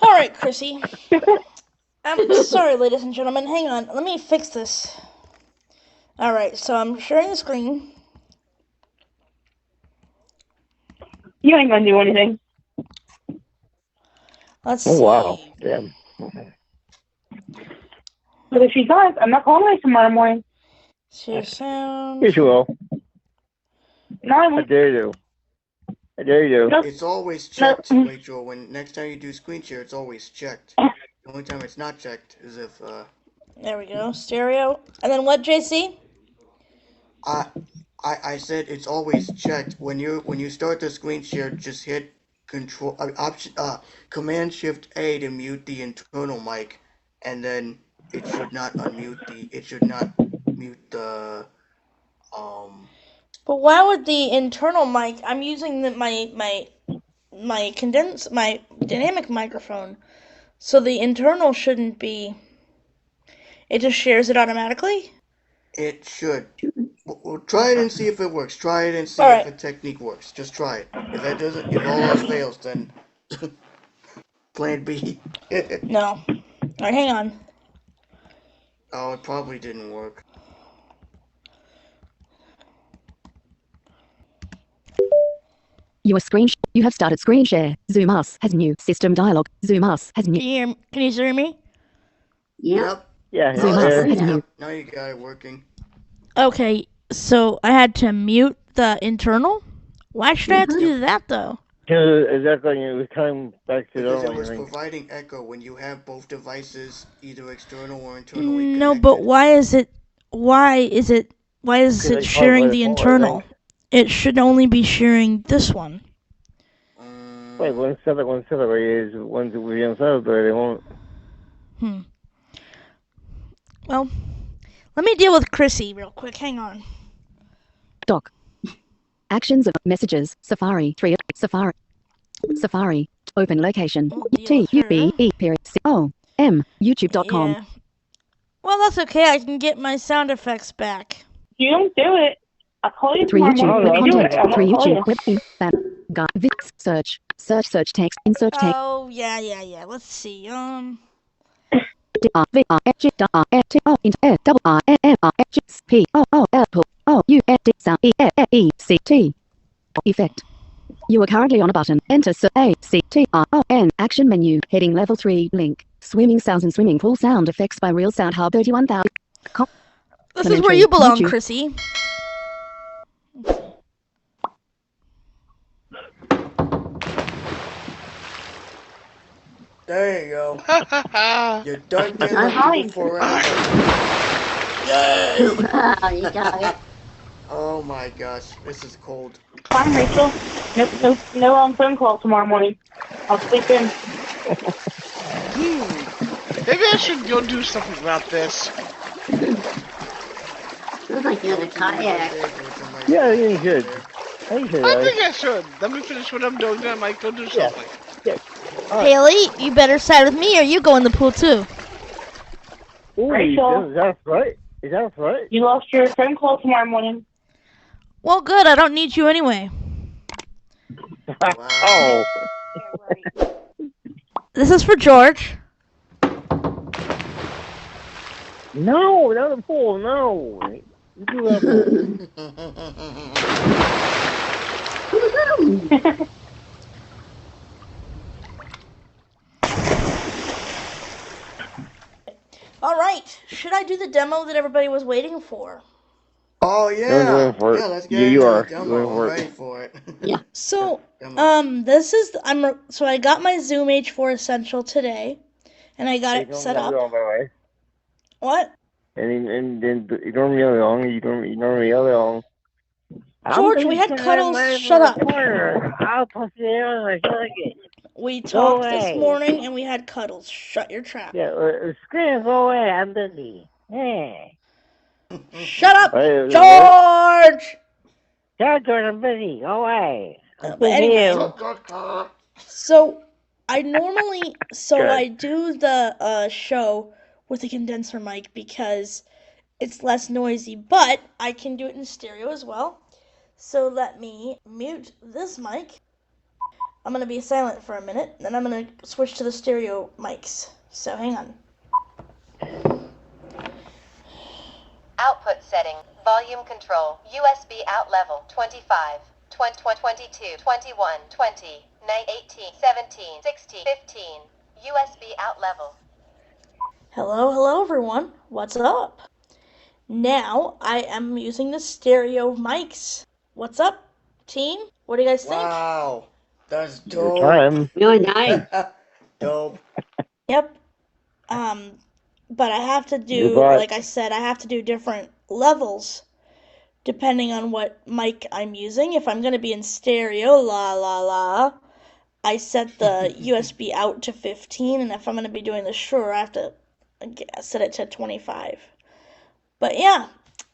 All right, Chrissy. I'm sorry, ladies and gentlemen. Hang on. Let me fix this. All right, so I'm sharing the screen. You ain't gonna do anything. Let's see. Oh, wow. Damn. But if she does, I'm not calling her tomorrow morning. Share sound. Yes, you will. No, I won't. I dare you. Nope. It's always checked, Rachel. When next time you do screen share, it's always checked. The only time it's not checked is if There we go. Stereo. And then what, JC? I said it's always checked. When you start the screen share, just hit Command Shift A to mute the internal mic, and then it should not mute the But why would the internal mic? I'm using my dynamic microphone, so the internal shouldn't be. It just shares it automatically. It should. We'll try it and see if it works. Try it and see if the technique works. Just try it. If all else fails, then plan B. No. All right, hang on. Oh, it probably didn't work. You have started screen share. Zoom us has new system dialog. Zoom us has new. Can you hear me? Yep. Yeah. Zoom us has new. Now you got it working. Okay, so I had to mute the internal? Why should I have to do that, though? Exactly, it was coming back to because it was providing echo when you have both devices, either external or internally No, connected. but why is it sharing the internal? It should only be sharing this one. Wait, one separate is one's with themselves, but they won't. Well, let me deal with Chrissy real quick. Hang on. Doc. Actions of messages. Safari. 3. Safari. Open location. TUBE period. O-M. YouTube.com. Yeah. Well, that's okay. I can get my sound effects back. You don't do it. I'll call you 3 tomorrow YouTube morning. web content. 3 YouTube web theme. Search text. Insert text. Oh, yeah. Let's see. Effect. You are currently on a button. Enter A-C-T-R-O-N. Action menu. Heading level 3. Link. Swimming sounds and swimming pool sound effects by Real Sound Hub 31,000. This is where you belong, Chrissy. There you go. You're done getting people forever. Yay! You got it. Oh my gosh, this is cold. Fine, Rachel. No phone call tomorrow morning. I'll sleep in. Maybe I should go do something about this. Looks like you're in a kayak. Yeah, you should. I think I should. Let me finish what I'm doing, then I might go do something. Yeah. Haley, you better side with me or you go in the pool too. Ooh, Rachel. is that right? Is that right? You lost your phone call tomorrow morning. Well, good. I don't need you anyway. Oh. This is for George. No, not the pool. No. You do that pool. All right. Should I do the demo that everybody was waiting for? Oh yeah. Yeah, let's get into the demo. I'm ready for it. Yeah. So, this is so I got my Zoom H4 Essential today, and I got it set up. What? And then you don't really long. You don't really long. George, we had cuddles. Shut up. I'll put it on. We talked this morning, and we had cuddles. Shut your trap. Yeah, scream, go away. I'm busy. Hey. Shut up, George! George, I'm busy. Go away. But anyway, so I normally, I do the show with a condenser mic because it's less noisy, but I can do it in stereo as well. So let me mute this mic. I'm going to be silent for a minute, then I'm going to switch to the stereo mics. So hang on. Output setting, volume control, USB out level, 25, 20, 22, 21, 20, 18, 17, 16, 15, USB out level. Hello everyone, what's up? Now I am using the stereo mics. What's up, team? What do you guys think? Wow, that's dope. Really nice. Dope. Yep. But I have to do, like I said, I have to do different levels depending on what mic I'm using. If I'm going to be in stereo, I set the USB out to 15, and if I'm going to be doing the Shure, I have to set it to 25. But yeah,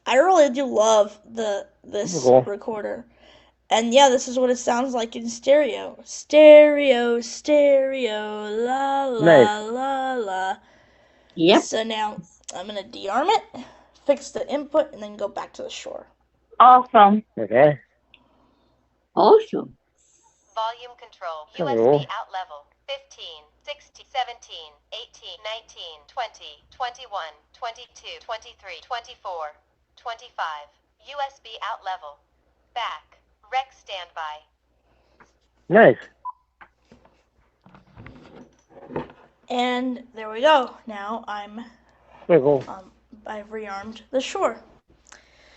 I really do love this recorder. And yeah, this is what it sounds like in stereo. Stereo, la la la. Yep. So now I'm going to dearm it, fix the input, and then go back to the Shure. Awesome. Okay. Awesome. Volume control, USB out level, 15, 16, 17, 18, 19, 20, 21, 22, 23, 24, 25. USB out level. Back. Rec standby. Nice. And there we go. Now I've rearmed the Shure.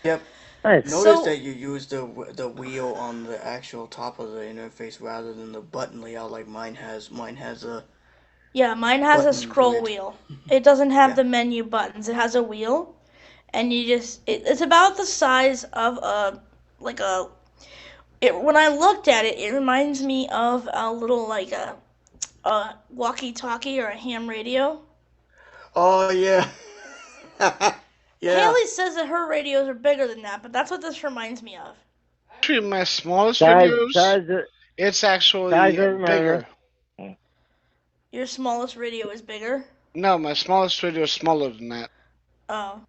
Yep. Nice. Notice that you use the wheel on the actual top of the interface rather than the button layout like mine has. Mine has a a scroll wheel. It doesn't have the menu buttons. It has a wheel, and you just it's about the size of when I looked at it, it reminds me of a little like a walkie-talkie or a ham radio. Oh yeah. Yeah. Haley says that her radios are bigger than that, but that's what this reminds me of. Actually, my smallest radios, it's actually bigger. Your smallest radio is bigger? No, my smallest radio is smaller than that. Oh.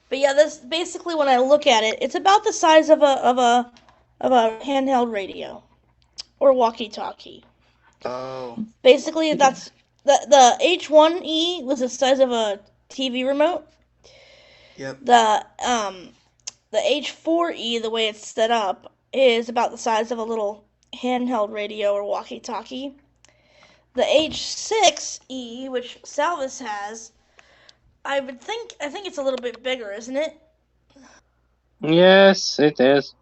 But yeah, this basically when I look at it, it's about the size of a handheld radio or walkie-talkie. Oh. Basically, that's the H1E was the size of a TV remote. Yep. The H4E, the way it's set up, is about the size of a little handheld radio or walkie-talkie. The H6E, which Salvis has, I think it's a little bit bigger, isn't it? Yes, it is.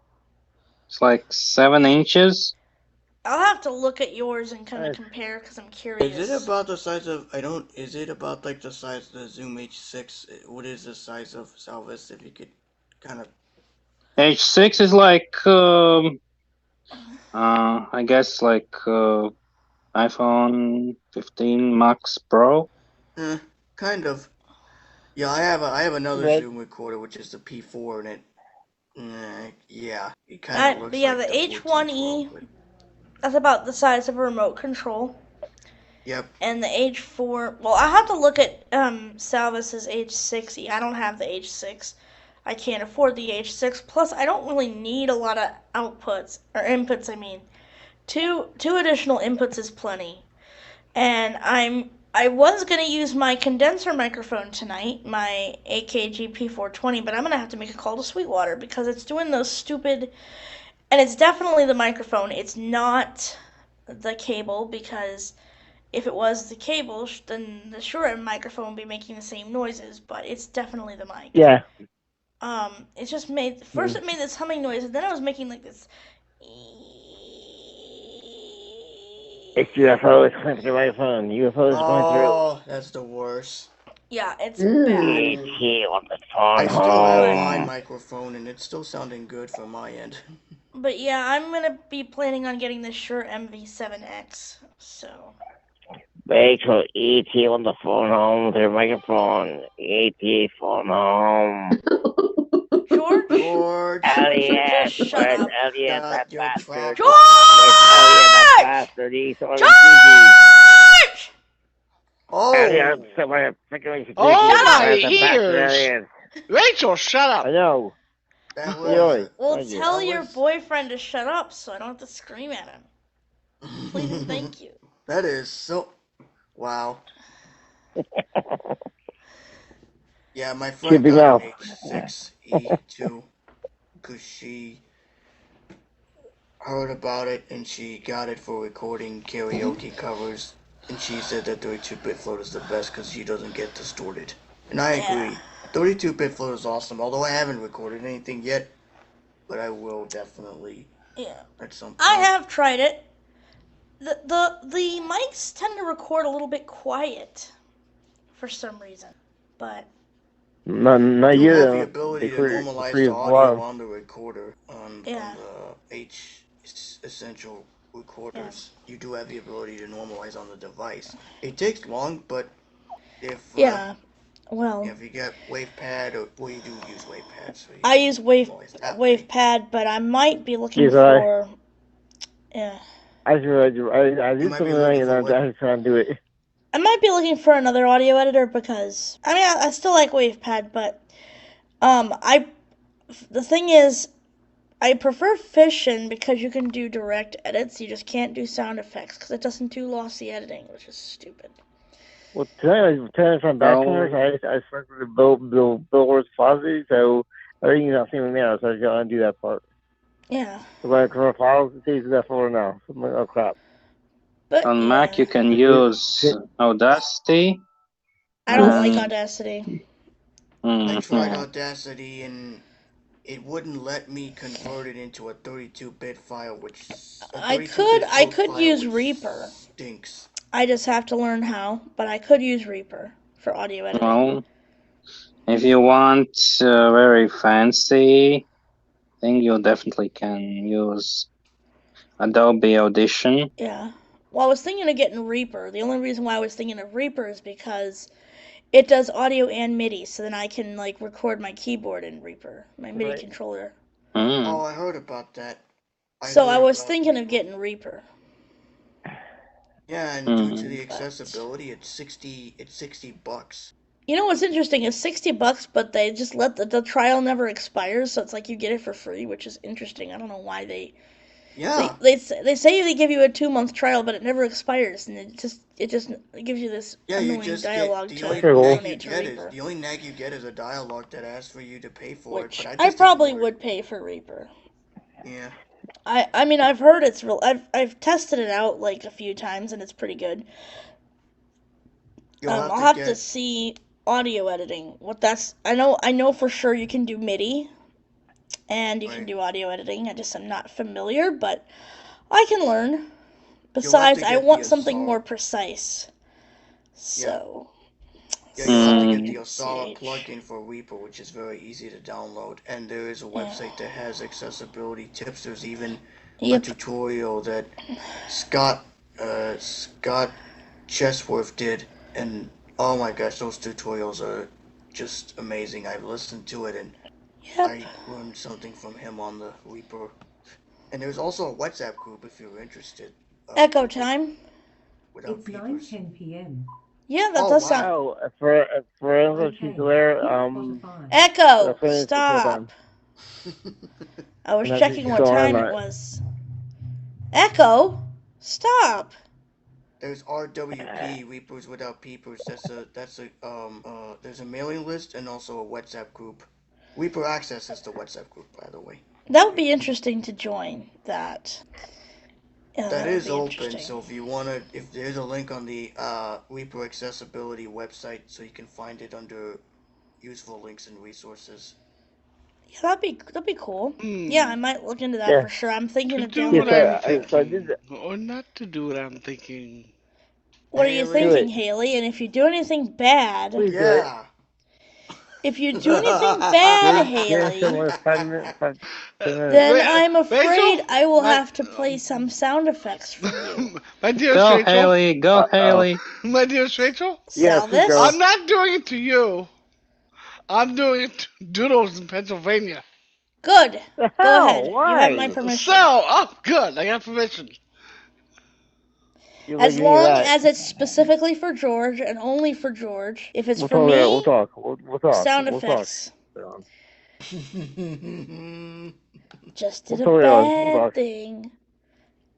It's like 7 inches. I'll have to look at yours and kind of compare because I'm curious. Is it about the size of? Is it about like the size of the Zoom H6? What is the size of Salvis? If you could kind of. H6 is like I guess like iPhone 15 Max Pro. Kind of. Yeah, I have another Zoom recorder which is the P4 and it. Yeah, it kind of looks like the H1E. That's about the size of a remote control. Yep. And the H4. Well, I have to look at Salvis's H6E. I don't have the H6. I can't afford the H6. Plus, I don't really need a lot of outputs or inputs. I mean, two additional inputs is plenty. And I was gonna use my condenser microphone tonight, my AKG P420, but I'm gonna have to make a call to Sweetwater because it's doing those stupid. And it's definitely the microphone. It's not the cable because if it was the cable, then the Shure microphone would be making the same noises. But it's definitely the mic. Yeah. It just made first it made this humming noise, and then it was making like this. It's UFOs coming through my phone. UFOs going through. Oh, that's the worst. Yeah, it's bad. ET on the phone. I still have my microphone, and it's still sounding good from my end. But yeah, I'm gonna be planning on getting the Shure MV7X. So. Rachel, ET on the phone home with her microphone. ET phone home. George. Elliot, Shut where's up. Elliot, that bastard? George! Where's Elliot, that bastard? He's on George! Oh! Elliot, somewhere freaking my ears! Rachel, shut up! I know. Well, tell your boyfriend to shut up so I don't have to scream at him. Please and thank you. That is so... Wow. Yeah, my friend got an H6E2 because she heard about it and she got it for recording karaoke covers, and she said that 32-bit float is the best because she doesn't get distorted. And I agree. 32-bit float is awesome, although I haven't recorded anything yet, but I will definitely at some point. I have tried it. The mics tend to record a little bit quiet for some reason, but not you you. have the ability to normalize the audio on the recorder on the H Essential recorders. You do have the ability to normalize on the device. It takes long, but if if you get WavePad or you do use WavePad, so I use WavePad, but I might be looking for I do something and I'm trying to do it. I might be looking for another audio editor because I mean I still like WavePad, but the thing is I prefer Fission because you can do direct edits. You just can't do sound effects because it doesn't do lossy editing, which is stupid. Well, tonight from Bachelors, I spoke to Bill Ward's Fozzie, so everything's not seeming now, so I got to undo that part. Yeah. So when I come to files, it saves that folder now. So I'm like, oh crap. But on Mac you can use Audacity. I don't like Audacity. I tried Audacity and it wouldn't let me convert it into a 32-bit file, which I could use Reaper. Stinks. I just have to learn how, but I could use Reaper for audio editing. Well, if you want a very fancy thing, you definitely can use Adobe Audition. Yeah. Well, I was thinking of getting Reaper. The only reason why I was thinking of Reaper is because it does audio and MIDI, so then I can record my keyboard in Reaper, my MIDI controller. Oh, I heard about that. I was thinking of getting Reaper. Yeah, and due to the accessibility, it's $60. You know what's interesting is $60, but they just let the trial never expires, so it's like you get it for free, which is interesting. I don't know why they. Yeah. They say they give you a 2-month trial, but it never expires, and it just gives you this annoying dialogue to donate to Reaper. The only nag you get is a dialogue that asks for you to pay for it. But I probably would pay for Reaper. Yeah. I mean I've heard it's real. I've tested it out a few times and it's pretty good. I'll have to see audio editing. I know for sure you can do MIDI, and you can do audio editing. I'm not familiar, but I can learn. Besides, I want something more precise. So. Yeah, you have to get the Asara plugin for Reaper, which is very easy to download, and there is a website that has accessibility tips. There's even a tutorial that Scott Chesworth did, and oh my gosh, those tutorials are just amazing. I've listened to it, and I learned something from him on the Reaper. And there's also a WhatsApp group if you're interested. Echo time. It's 9:10 p.m. Yeah, that does sound. Oh, for English there, Echo, stop. I was checking what time it was. Echo, stop. There's RWP, Reapers Without Peepers. There's a mailing list and also a WhatsApp group. Reaper Access is the WhatsApp group, by the way. That would be interesting to join that. That is open, so if there's a link on the Reaper Accessibility website, so you can find it under useful links and resources. Yeah, that'd be cool. Yeah, I might look into that for sure. I'm thinking of doing or not to do what I'm thinking. What are you thinking, Haley? And if you do anything bad, if you do anything bad, Haley, then I'm afraid I will have to play some sound effects for you. My dear Go, Rachel. Haley. Go, Haley. My dear Rachel. Salvis? I'm not doing it to you. I'm doing it to Doodles in Pennsylvania. Good. Go ahead. You have my permission. Good. I got permission. As long as it's specifically for George and only for George. If it's for me, we'll talk. Sound effects. Just did a bad thing.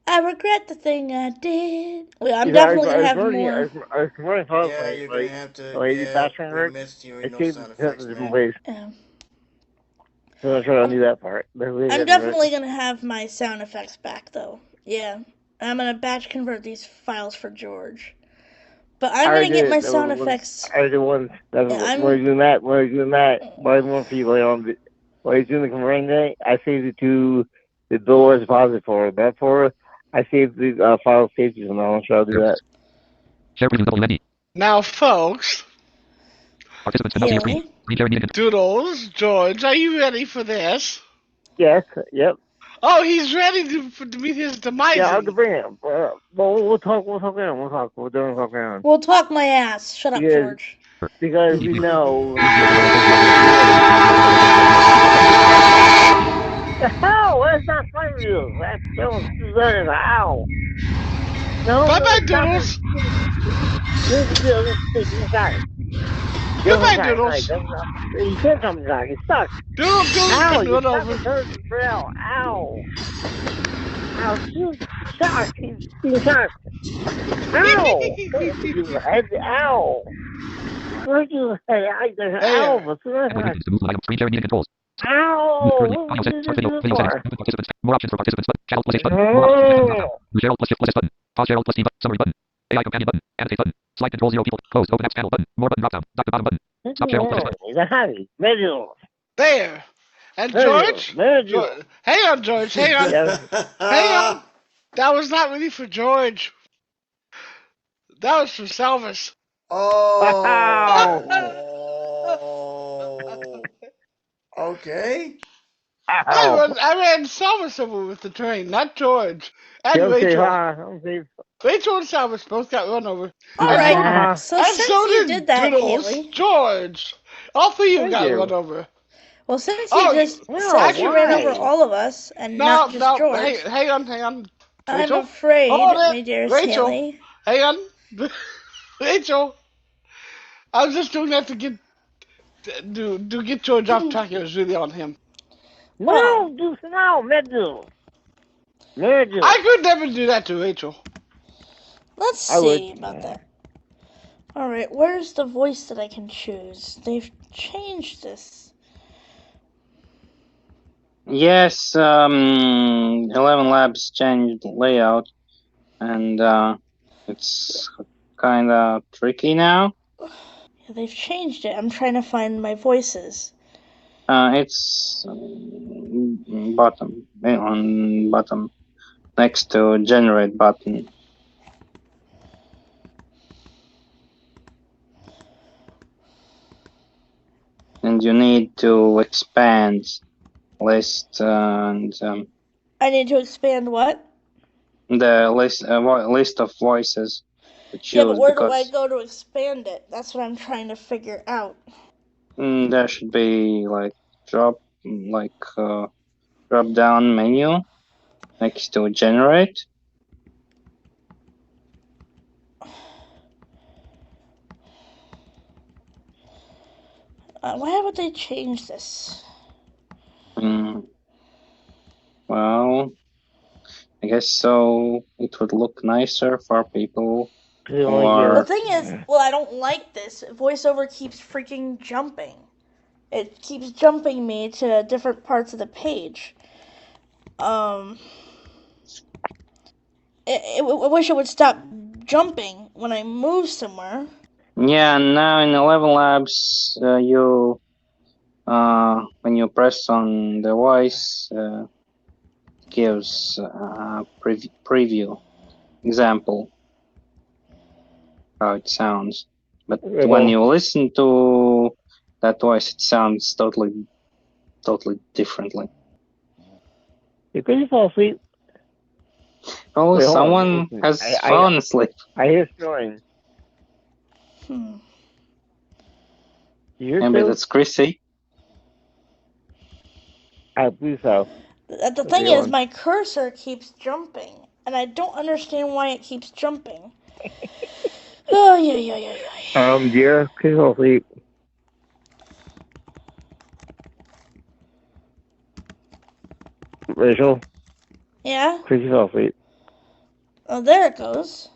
I regret the thing I did. Well, I'm definitely gonna have more. You're gonna have to. We missed you. No sound effects, man. Yeah. So I'm trying to do that part. I'm definitely gonna have my sound effects back, though. Yeah. I'm gonna batch convert these files for George. But I'm gonna get my sound effects. I did one. When we're doing that, while he's doing the converting, I saved it to the Dolores repository. Therefore, I saved the file safety, and I'll try to do that. Now, folks. Haley? Doodles, George, are you ready for this? Yes. Yep. Oh, he's ready to meet his demise. Yeah, I'll bring him. We'll talk around. We'll talk around. We'll talk my ass. Shut up, George. Because we know. The hell? That's not funny. That's still ow. No. Bye-bye, Doodles. Goodbye, Doodles. You can't come back. It sucks. Doodles, can run over. Ow. Ow. He's shocked. He's shocked. Ow. Ow. Where'd you say? Ow. What's that? Ow. More options for participants button. Channel plus H button. Cheryl plus shift plus S button. Pause Cheryl plus T button. Summary button. AI companion button. Annotate button. Slide control 0 people. Close. Open apps panel button. More button drop down. Doctor bottom button. Stop Cheryl plus S button. There. And George? Hang on, George. Hang on. Hang on. That was not really for George. That was for Salvis. Okay. I ran Salvis over with the train, not George. And Rachel. Rachel and Salvis both got run over. Alright, so since you did that, Doodles, Haley. George. All three of you got run over. Well, since you ran over all of us and not just George. Hang on. I'm afraid, my dearest Rachel. Haley. Hang on. Rachel. I was just doing that to get George off track. It was really on him. No, I could never do that to Rachel. Let's see about that. Alright, where's the voice that I can choose? They've changed this. Yes, 11 Labs changed layout, and it's kind of tricky now. They've changed it. I'm trying to find my voices. It's bottom, on bottom, next to generate button. And you need to expand list and I need to expand what? the list of voices to choose. Yeah, but where do I go to expand it? That's what I'm trying to figure out. There should be like drop down menu next to generate. Why would they change this? Well, I guess so. It would look nicer for people who are. The thing is, well, I don't like this. VoiceOver keeps freaking jumping. It keeps jumping me to different parts of the page. I wish it would stop jumping when I move somewhere. Yeah, now in 11 Labs, you when you press on the voice, gives preview example how it sounds. But when you listen to that voice, it sounds totally differently. You couldn't fall asleep. Oh, wait, someone has fallen asleep. I hear snoring. Maybe that's Chrissy. I believe so. The thing is, my cursor keeps jumping, and I don't understand why it keeps jumping. Oh, yeah. Dear, please fall asleep. Rachel? Yeah? Please fall asleep. Oh, there it goes.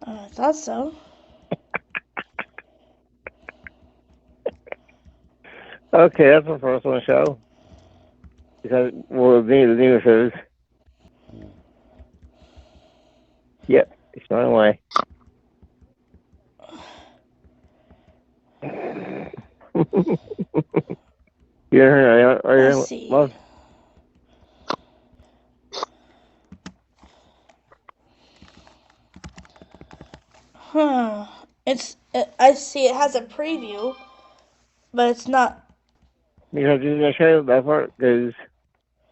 I thought so. Okay, that's the first one show. Because, well, the new shows. Yep, it's going away. Let's see. Love? I see it has a preview, but it's not. Because you're going to show that part, because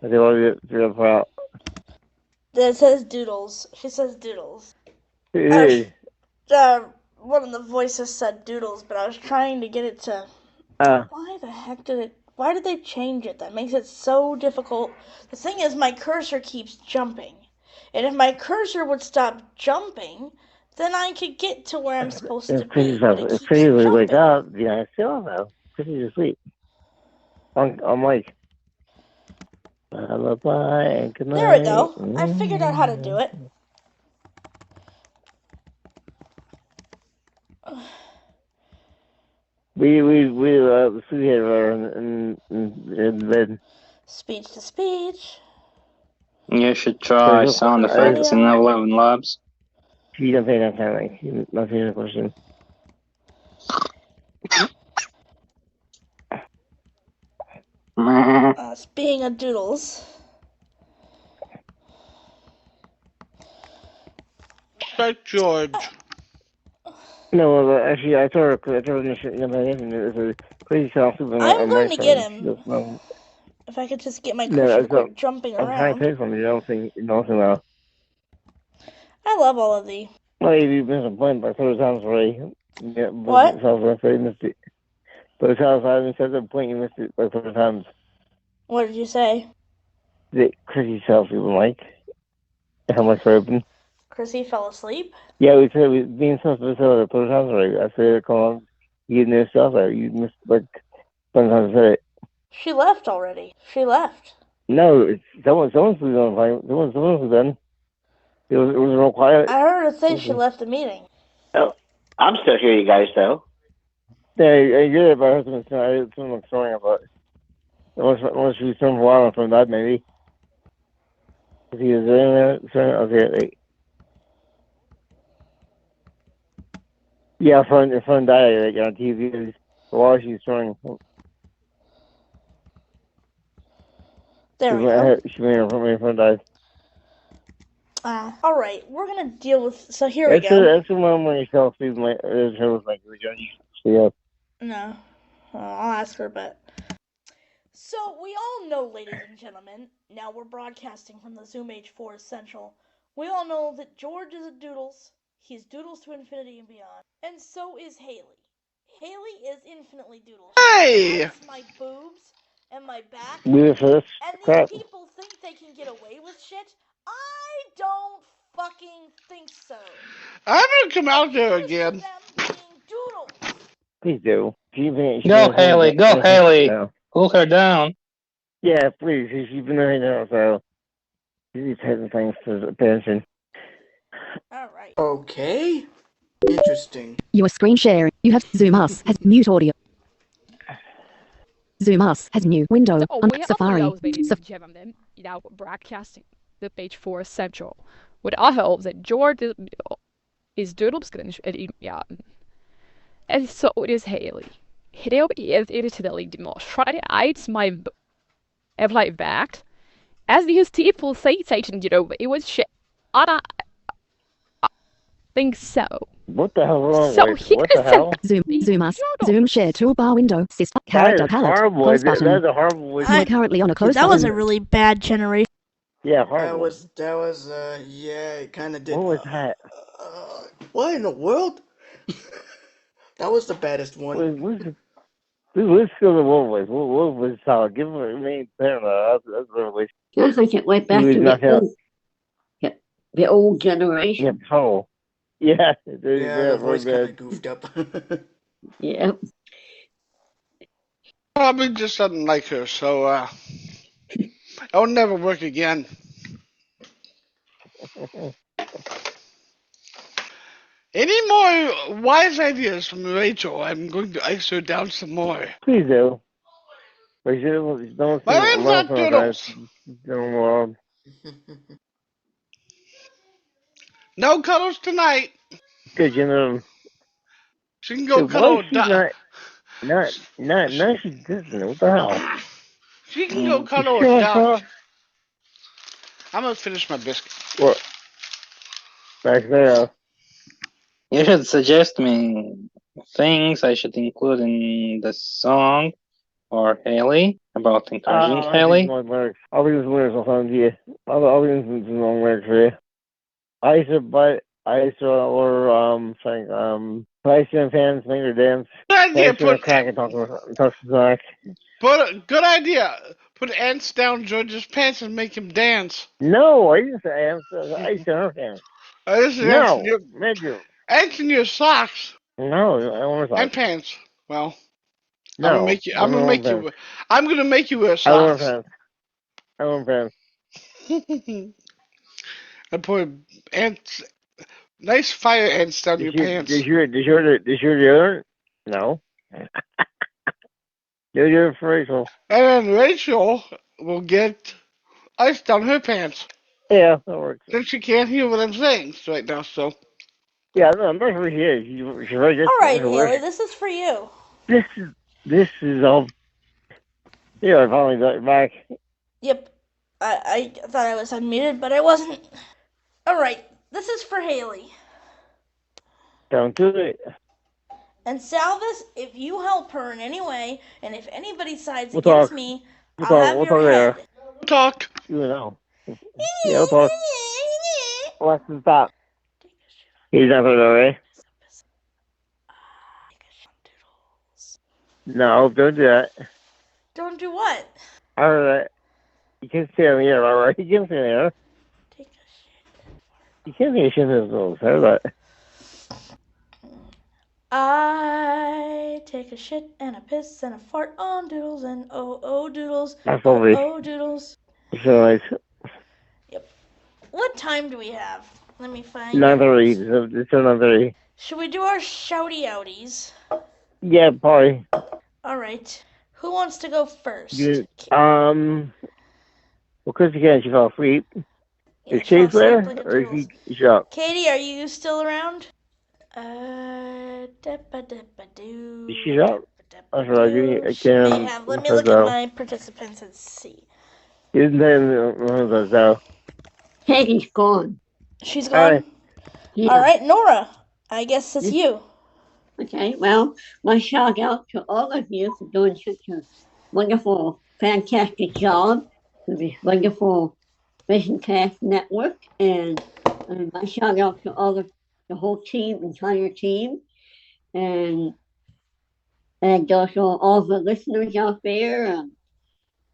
they want to do it out. It says doodles. She says doodles. Hey. One of the voices said doodles, but I was trying to get it to. Why the heck why did they change it? That makes it so difficult. The thing is, my cursor keeps jumping. And if my cursor would stop jumping, then I could get to where I'm supposed to be. It's pretty easy to wake up. Yeah, still though. Pretty asleep. I'm like, lullaby and good night. There we go. I figured out how to do it. We sleep here in bed. Speech to speech. You should try sound effects in 11 Labs. You don't pay that time, like, you're not paying the question. It's being a doodles. Thank George. No, well, actually, I told her, I'm going to get him. If I could just get my cursor to quit jumping around. I'm trying to take from you, well. I love all of these. Well, you've missed a point by 30 times already. Yeah, what? I missed it. But I haven't said the point, you missed it by 30 times. What did you say? That Chrissy fell asleep like. How much for open? Chrissy fell asleep? Yeah, we said we being supposed to say it 30 times already. I said, come on, you new stuff out. You missed like sometimes I said it. She left already. She left. No, it's someone's on the phone. Someone's done. It was real quiet. I heard her say she left the meeting. Oh, I'm still here, you guys, though. Yeah, I get it, but I heard someone snoring about it. Unless she's from a while from that, maybe. If he was in there, okay, Yeah, her phone died on TV while she's trying. There we go. Her phone died. All right, we're gonna deal with. So here we go. That's the one when you tell Steve was like, yeah. No, I'll ask her, but. So we all know, ladies and gentlemen. Now we're broadcasting from the Zoom H4 Central. We all know that George is a Doodles. He's Doodles to infinity and beyond, and so is Haley. Haley is infinitely Doodles. Hey! She my boobs and my back. And these people think they can get away with shit. I don't fucking think so. I'm gonna come out there again. Please do. Go, Haley. Go, Haley. Cool her down. Yeah, please. She's been right now, so she's having things to attention. All right. Okay. Interesting. You are screen sharing. You have Zoom Us has mute audio. Zoom Us has new window on Safari. Ladies and gentlemen, now broadcasting the page 4 Central. What I hope that George is Doodles ja. En så is Haley. Heel irriterende demonstreren uit mijn blijft. As these people say, Satan, it was shit. I think so. What the hell wrong So with what the hell? Zoom Us. Zoom share toolbar window. Character palette. Horrible. Close button. That's a horrible. We're currently on a close That button. was a really bad generation. Yeah, horrible. That was yeah, it kind of did. What was that? What in the world? That was the baddest one. Let's go to Wolf was solid. Give him a main parallel. That's really. I think it went back to the old generation. Yeah, oh. Yeah. The voice kind of goofed up. Yeah. Probably just doesn't like her, so it'll never work again. Any more wise ideas from Rachel? I'm going to ice her down some more. Please do. Don't My name's not Doodles. No cuddles tonight. Good, you know. She can go cuddle with Doc. No, she doesn't. What the hell? She can go cuddle with Doc. I'm gonna finish my biscuit. What? Back there. You should suggest me things I should include in the song or Haley about encouraging Haley. I'll leave some lyrics on to you. I'll leave some long lyrics for you. I saw or Preston fans finger dance. Good idea. Good idea. Put ants down George's pants and make him dance. No, I didn't say ants. I said her pants. No, ants in your socks. No, I don't want socks. And pants. Well, no, I'm gonna make you wear socks. I want pants. I put ants, nice fire ants down your pants. Did you deodorant? No. You're for Rachel. And then Rachel will get ice down her pants. Yeah, that works. Then she can't hear what I'm saying right now, so. Yeah, no, I'm not really here. She's right. All right, Haley, this is for you. This is all. Yeah, I finally got it back. Yep. I thought I was unmuted, but I wasn't. All right, this is for Haley. Don't do it. And Salvis, if you help her in any way, and if anybody sides against me, I'll have your head. We'll talk. You know. Yeah, we'll talk. Let's stop. He's not going to go away. No, don't do that. Don't do what? All right. You can stay on the air, all right? You can stay on the air. Take a shit. You can't take a shit in this little haircut. I take a shit and a piss and a fart on Doodles and oh Doodles. That's lovely. Oh Doodles. So nice. Yep. What time do we have? Let me find. 9:30. It's 9:30. Should we do our shouty outies? Yeah, probably. All right. Who wants to go first? Well, Chrissy can. She fell asleep. Yeah, is Chase there, or is he up? Katie, are you still around? She's out. That's right. She may have. Let me look at my participants and see. Isn't that Peggy's gone. She's gone? Yeah. All right, Nora. I guess it's you. Okay, well, my shout out to all of you for doing such a wonderful, fantastic job for this wonderful VisionCast network, and my shout out to all of the whole team, entire team, and also all the listeners out there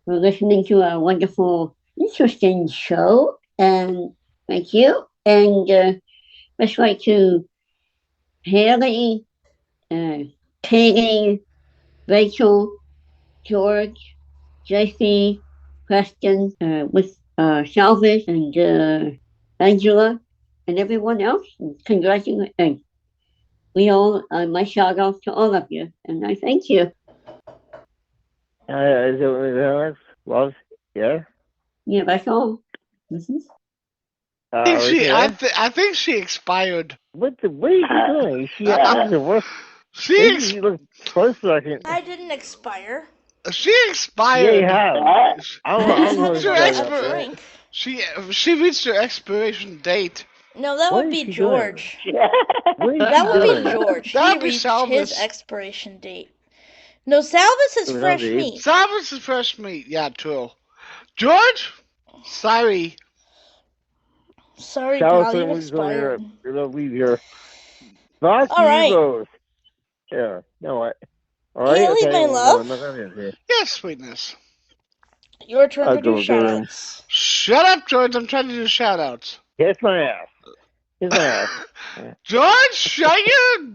for listening to a wonderful, interesting show. And thank you. And much like to Haley, Katie, Rachel, George, JC, Preston, with Salvis and Angela, and everyone else. Congratulations. We all, my shout out to all of you, and I thank you. Is it love? Yeah? Yeah, that's all. Mm-hmm. I think she expired. What are you doing? She first second. I didn't expire. She expired. Yeah, she reached her expiration date. No, that would be George. That would be George. He reached his expiration date. No, Salvis is fresh meat. Salvis is fresh meat. Yeah, true. George, sorry. Sorry, pal, you expired. Leave here. All right. Yeah. No, all right. Haley, okay. my love. Yes, sweetness. Your turn to do shoutouts. Shut up, George. I'm trying to do shoutouts. Kiss my ass. Kiss my ass. George, shut your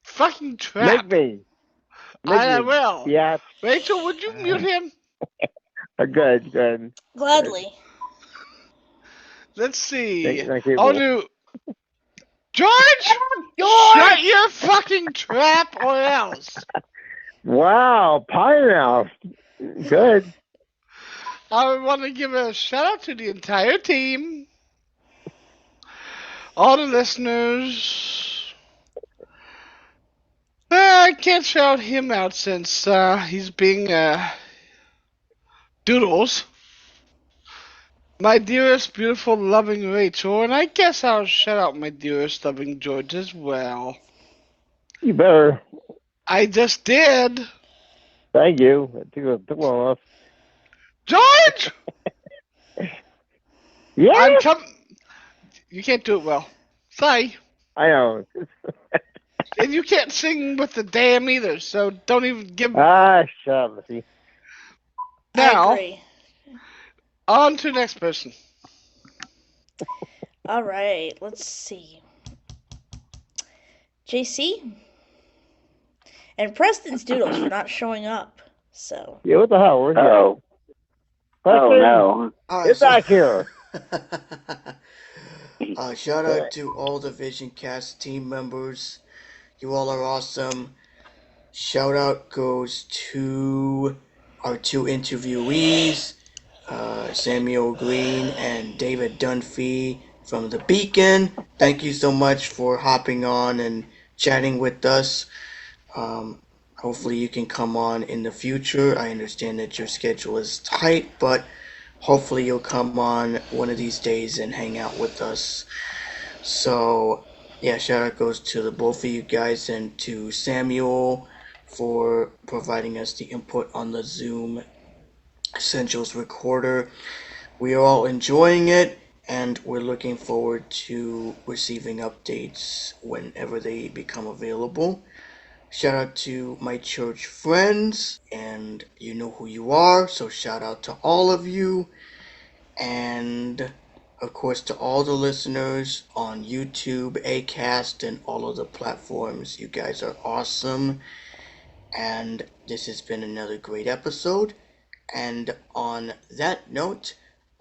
fucking trap. Make me. I will. Yeah. Rachel, would you mute him? Good. Gladly. Let's see. I'll do. George! Shut your fucking trap or else. Wow, Pineapple. Good. I want to give a shout out to the entire team, all the listeners. I can't shout him out since he's being doodles. My dearest, beautiful, loving Rachel, and I guess I'll shout out my dearest, loving George as well. You better. I just did. Thank you. I took one off. George! Yeah? You can't do it well. Sorry. I know. And you can't sing with the damn either, so don't even give... shut up, see. Now, on to the next person. All right, let's see. JC? And Preston's doodles for not showing up, so... Yeah, what the hell? Where's Oh, no. Get back here. Shout out to all the VisionCast team members. You all are awesome. Shout out goes to our two interviewees, Samuel Green and David Dunphy from The Beacon. Thank you so much for hopping on and chatting with us. Hopefully you can come on in the future. I understand that your schedule is tight, but hopefully you'll come on one of these days and hang out with us. So, yeah, shout out goes to the both of you guys and to Samuel for providing us the input on the Zoom Essentials recorder. We are all enjoying it, and we're looking forward to receiving updates whenever they become available. Shout out to my church friends, and you know who you are, so shout out to all of you. And of course to all the listeners on YouTube, Acast, and all of the platforms. You guys are awesome. And this has been another great episode. And on that note,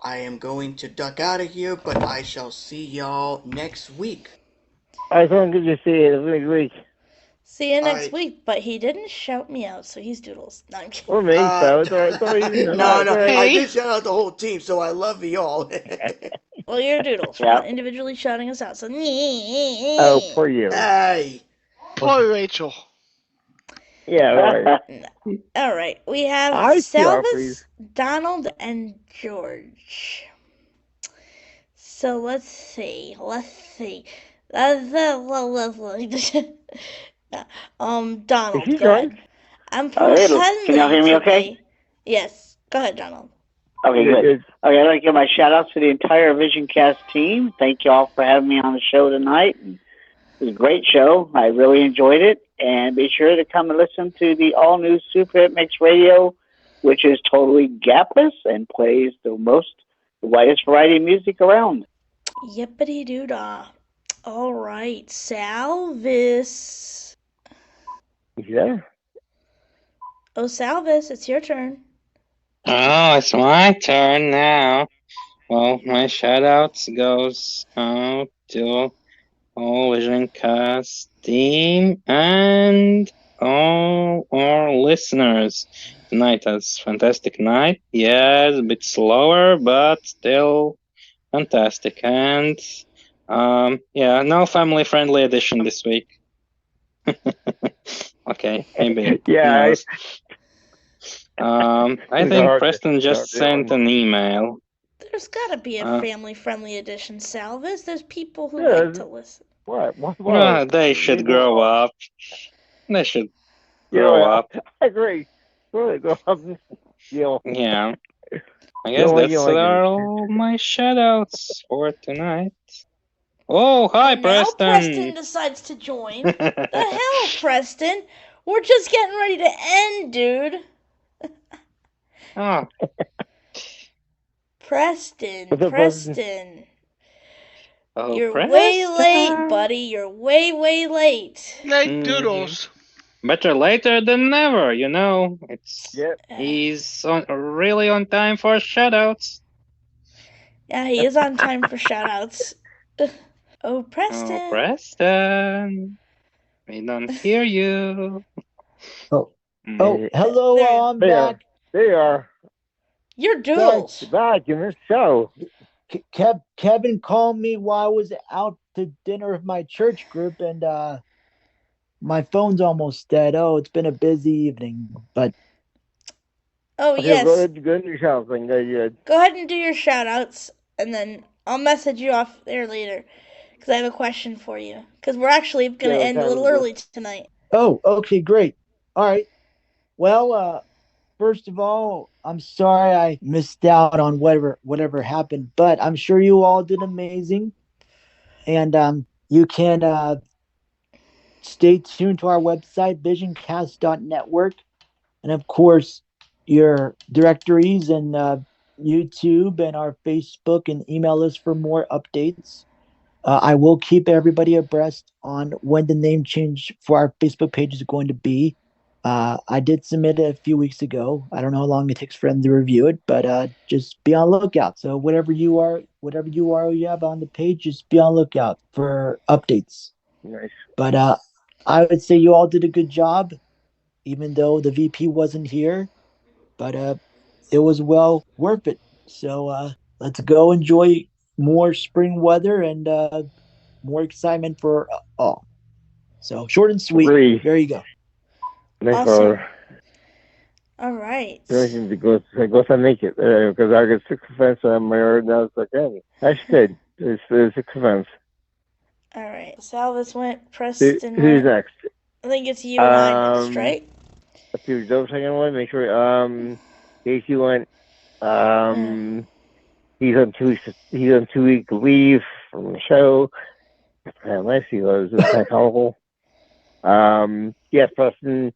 I am going to duck out of here, but I shall see y'all next week. I don't get to see you next week. See you next week. But he didn't shout me out, so he's Doodles. No, I'm kidding. Or me, so it's all no. I did shout out the whole team, so I love you all. Well, you're Doodles. We're not individually shouting us out, so. Oh, poor you. Hey. Poor Rachel. Yeah, right. All right. We have Salvis, Donald, and George. So let's see. Donald, go ahead. I'm pretending. Can y'all hear me okay? Yes. Go ahead, Donald. Okay, good. Okay, I'd like to give my shout outs to the entire VisionCast team. Thank you all for having me on the show tonight. It was a great show. I really enjoyed it. And be sure to come and listen to the all new Super Hit Mix Radio, which is totally gapless and plays the widest variety of music around. Yippity doo dah. All right, Salvis. Yeah. Oh, Salvis, it's your turn. Oh, it's my turn now. Well, my shoutouts goes out to all VisionCast team and all our listeners. Tonight was a fantastic night. Yes, a bit slower, but still fantastic. And no family-friendly edition this week. Okay, maybe. Yeah. I think Preston just sent an email. There's got to be a family-friendly edition, Salvis. There's people who like to listen. What? They should grow up. They should grow up. I agree. Really grow up. Yeah. I guess that's all my shoutouts for tonight. Oh, hi, Preston. Now Preston decides to join. The hell, Preston? We're just getting ready to end, dude. Oh. Preston. Oh, You're Preston. way late, buddy. You're way late. Late Doodles. Better later than never, you know. He's really on time for shoutouts. Yeah, he is on time for shoutouts. Oh, Preston. Oh, Preston. We don't hear you. Oh, hello, I'm back. There you are. You're Doodles. Back in this show. Kevin called me while I was out to dinner with my church group, and my phone's almost dead. Oh, it's been a busy evening, but. Oh, okay, yes. Go ahead and do your shout thing. Go ahead and do your shout outs, and then I'll message you off there later, because I have a question for you. Because we're actually going to end a little early tonight. Oh, okay, great. All right. Well, first of all, I'm sorry I missed out on whatever happened, but I'm sure you all did amazing. And you can stay tuned to our website, visioncast.network. And of course, your directories and YouTube and our Facebook and email list for more updates. I will keep everybody abreast on when the name change for our Facebook page is going to be. I did submit it a few weeks ago. I don't know how long it takes for them to review it, but just be on the lookout. So whatever URL you have on the page, just be on the lookout for updates. Nice. But I would say you all did a good job, even though the VP wasn't here. But it was well worth it. So let's go enjoy more spring weather and more excitement for all. So short and sweet. There you go. Awesome. All right. Everything goes to make it because I got 6 events on my yard now. It's like, hey, that's good. There's 6 events. All right. Salvis went. Preston. Who's next? I think it's you and I next, right? Let's do the second one. Make sure. Casey went. He's on 2-week leave from the show. Unless he was psychological. Yes, Preston.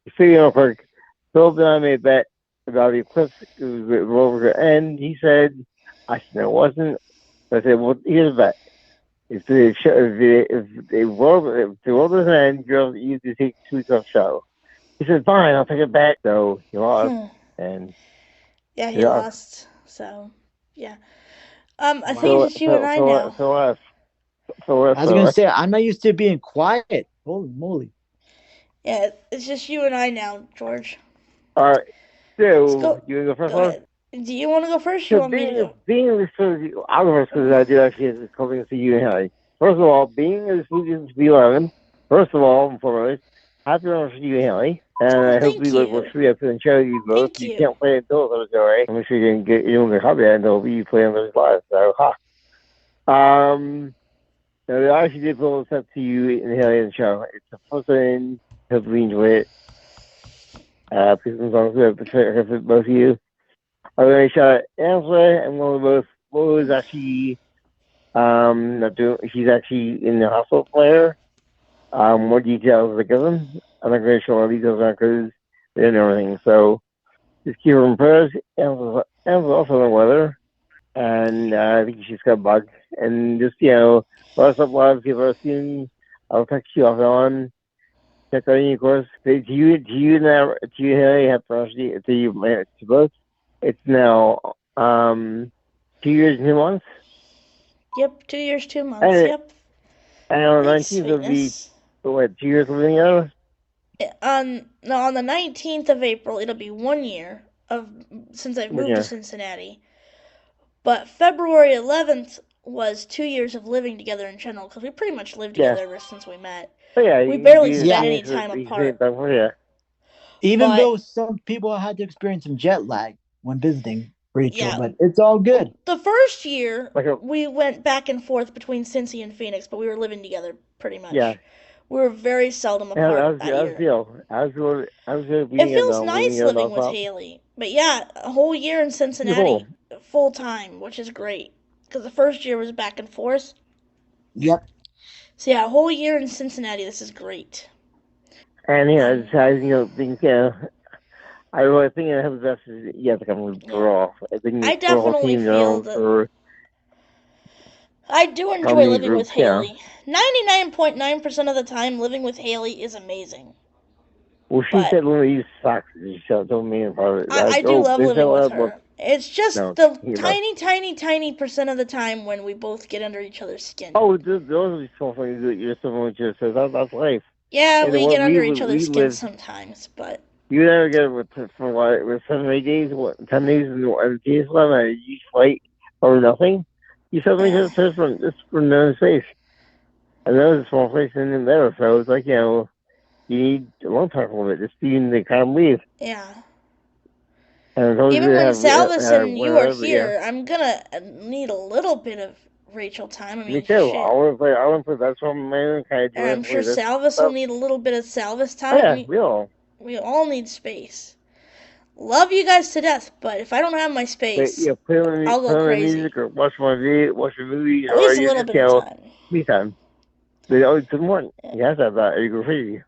Speaking real quick, Phil and I made a bet about the Eclipse. It was over to end. He said, I said, no, it wasn't. I said, well, here's a bet. If the world doesn't end, you need to take 2 weeks off show. He said, fine, I'll take a bet. So he lost. And yeah, he lost. So, yeah. I think it's you and I now. I was going to say, I'm not used to being quiet. Holy moly. Yeah, it's just you and I now, George. All right. So, you want to go first? Go ahead. Do you want to go first? Or you want me to go? I'll go first because I do actually have something to see you and Harry. First of all, being as spooky as B11, first of all, and foremost, happy birthday to you and Harry. And I hope we will free up and show you both. You can't play it until it's over, right? I'm sure you don't get a copy of it until you play on those live. So, now, I actually did pull this up to you and Harry in the show. It's a person. Hopefully, you enjoy it. Please some songs for both of you. I'm going to shout out Angela and one of both. What was actually not doing? She's actually in the hospital player. More details I give them. I'm not going to show more details on because they didn't know everything. So just keep her in prayers. Angela's also in the weather, and I think she's got bugs. And just lots of love. Give her a soon. I'll text you off and on. Check out any course. Do you Harry have priority to you to both? It's now 2 years and 2 months. Yep, 2 years, 2 months. Yep. And on the 19th it'll be 2 years living together. On the 19th of April, it'll be 1 year since I moved to Cincinnati. But February 11th was 2 years of living together in general because we pretty much lived together ever since we met. We barely spent any time apart. Even though some people had to experience some jet lag when visiting Rachel, but it's all good. The first year, we went back and forth between Cincy and Phoenix, but we were living together pretty much. Yeah. We were very seldom apart that year. It feels nice living with Haley. But a whole year in Cincinnati, full time, which is great. Because the first year was back and forth. Yep. So a whole year in Cincinnati, this is great. And I really think I have the best. To come off. I definitely feel that. I do enjoy living with Haley. 99.9% of the time, living with Haley is amazing. Well, she said when you sucks. She told me about it. I do love living with her. It's just the tiny percent of the time when we both get under each other's skin. Oh, those are small things that you're someone just says. That's life. Yeah, we get under each other's skin sometimes, but. You never get it with 7 or 8 days, 10 days, and days left, and you fight over nothing. You suddenly just for no space. And that was a small place in there, so it's like, you need a long time for it, just being the kind of leave. Yeah. And even when Salvis and you are here, I'm gonna need a little bit of Rachel time. I mean, me too. I want to play that's what my own kind of. And I'm sure Salvis will need a little bit of Salvis time. We all need space. Love you guys to death, but if I don't have my space, I'll go crazy. Music or watch a movie, at least a little bit of time. Me time. But it's important. You have to have that, or you go crazy.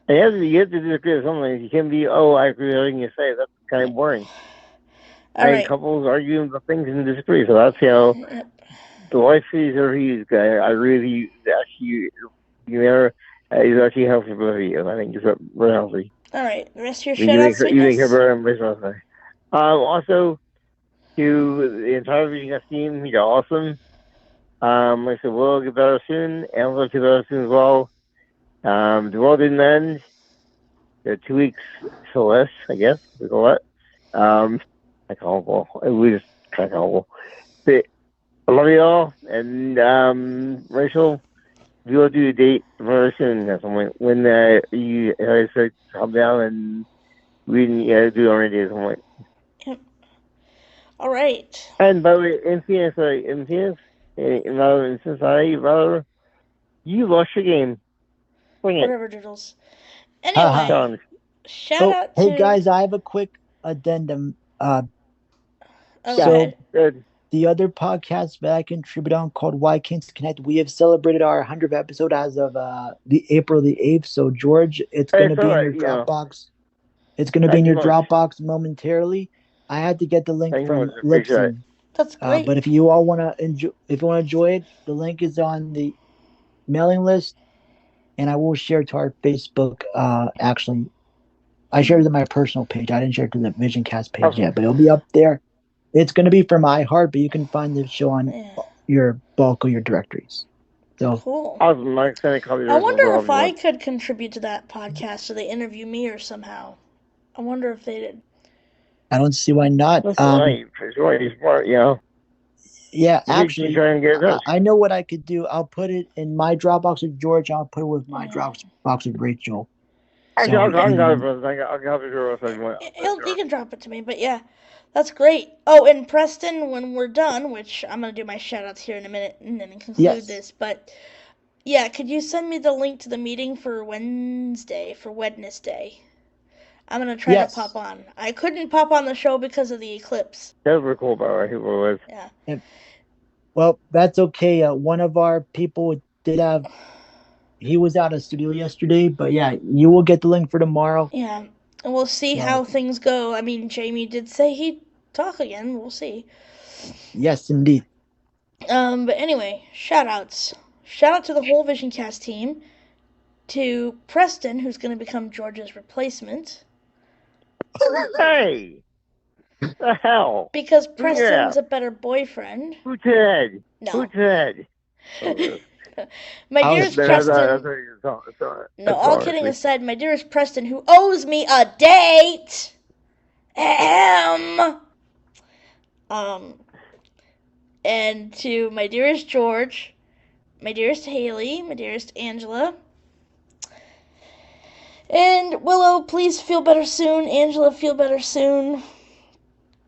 And you have to disagree with something. You can't be, I agree with everything you say. That's kind of boring. Couples arguing about things and disagree. So that's the life is or he's guy. I really actually, he's actually healthy for both of you. I think it's very healthy. All right, the rest of your shout-outs. You make her better and vice also, to the entire Vision team, you're awesome. Like I said, we'll get better soon, and we'll get better soon as well. The world didn't end. There are 2 weeks to less, I guess. We call it. I call it. We just kind of call it. I love you all, and Rachel, we will do a date very soon at some point when you start to come down and we can do our idea at some point. Yep. All right. And by the way, in Cincinnati, you lost your game. Whatever, Doodles. Anyway, shout out to... Hey guys, I have a quick addendum. The other podcast that I contribute on called Why Kings Connect, we have celebrated our 100th episode as of the April the 8th. So George, it's going to be in your Dropbox. It's going to be in your Dropbox momentarily. I had to get the link from Lipson. That's great. But if you all want to enjoy it, the link is on the mailing list, and I will share it to our Facebook. Actually, I shared it to my personal page. I didn't share it to the VisionCast page yet, but it'll be up there. It's going to be from iHeart, but you can find the show on your bulk of your directories. So Cool. Awesome. My extended copy. I wonder if I could contribute to that podcast so they interview me or somehow. I wonder if they did. I don't see why not. That's right. He's smart, you know. Yeah, actually, try and get I know what I could do. I'll put it in my Dropbox with George. I'll put it with my Dropbox with Rachel. Actually, I'll copy You can drop it to me, but yeah, that's great. Oh, and Preston, when we're done, which I'm going to do my shout-outs here in a minute and then conclude this, but yeah, could you send me the link to the meeting for Wednesday? I'm going to try to pop on. I couldn't pop on the show because of the eclipse. That was cool, by the way. It was. Yeah. Well, that's okay. One of our people he was out of studio yesterday, but yeah, you will get the link for tomorrow. Yeah, and we'll see how things go. I mean, Jamie did say he'd talk again. We'll see. Yes, indeed. But anyway, shout-outs. Shout out to the whole VisionCast team. To Preston, who's going to become George's replacement. Hey! The hell? Because Preston's a better boyfriend. Who said? No. Who said? My dearest Preston. No, all kidding aside, my dearest Preston, who owes me a date. And to my dearest George, my dearest Haley, my dearest Angela. And Willow, please feel better soon. Angela, feel better soon.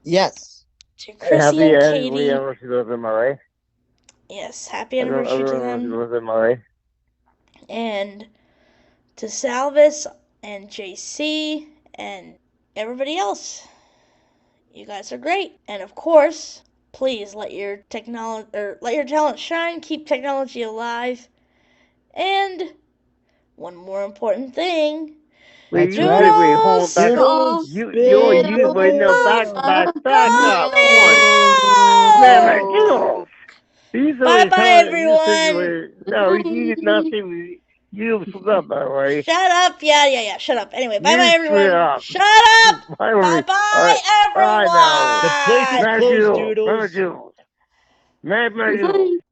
Yes. To Chrissy and Katie. Happy anniversary to them, alright? Yes, happy anniversary to them. And to Salvis and JC and everybody else. You guys are great. And of course, please let your talent shine, keep technology alive. And one more important thing. Wait, hold back. You wait, no, back up. Bye-bye, everyone. No, you did not say you split up, by the way. Shut up. Yeah. Shut up. Anyway, bye-bye, everyone. Shut up. Bye-bye, everyone. The place is closed, Doodles. Merry Doodles.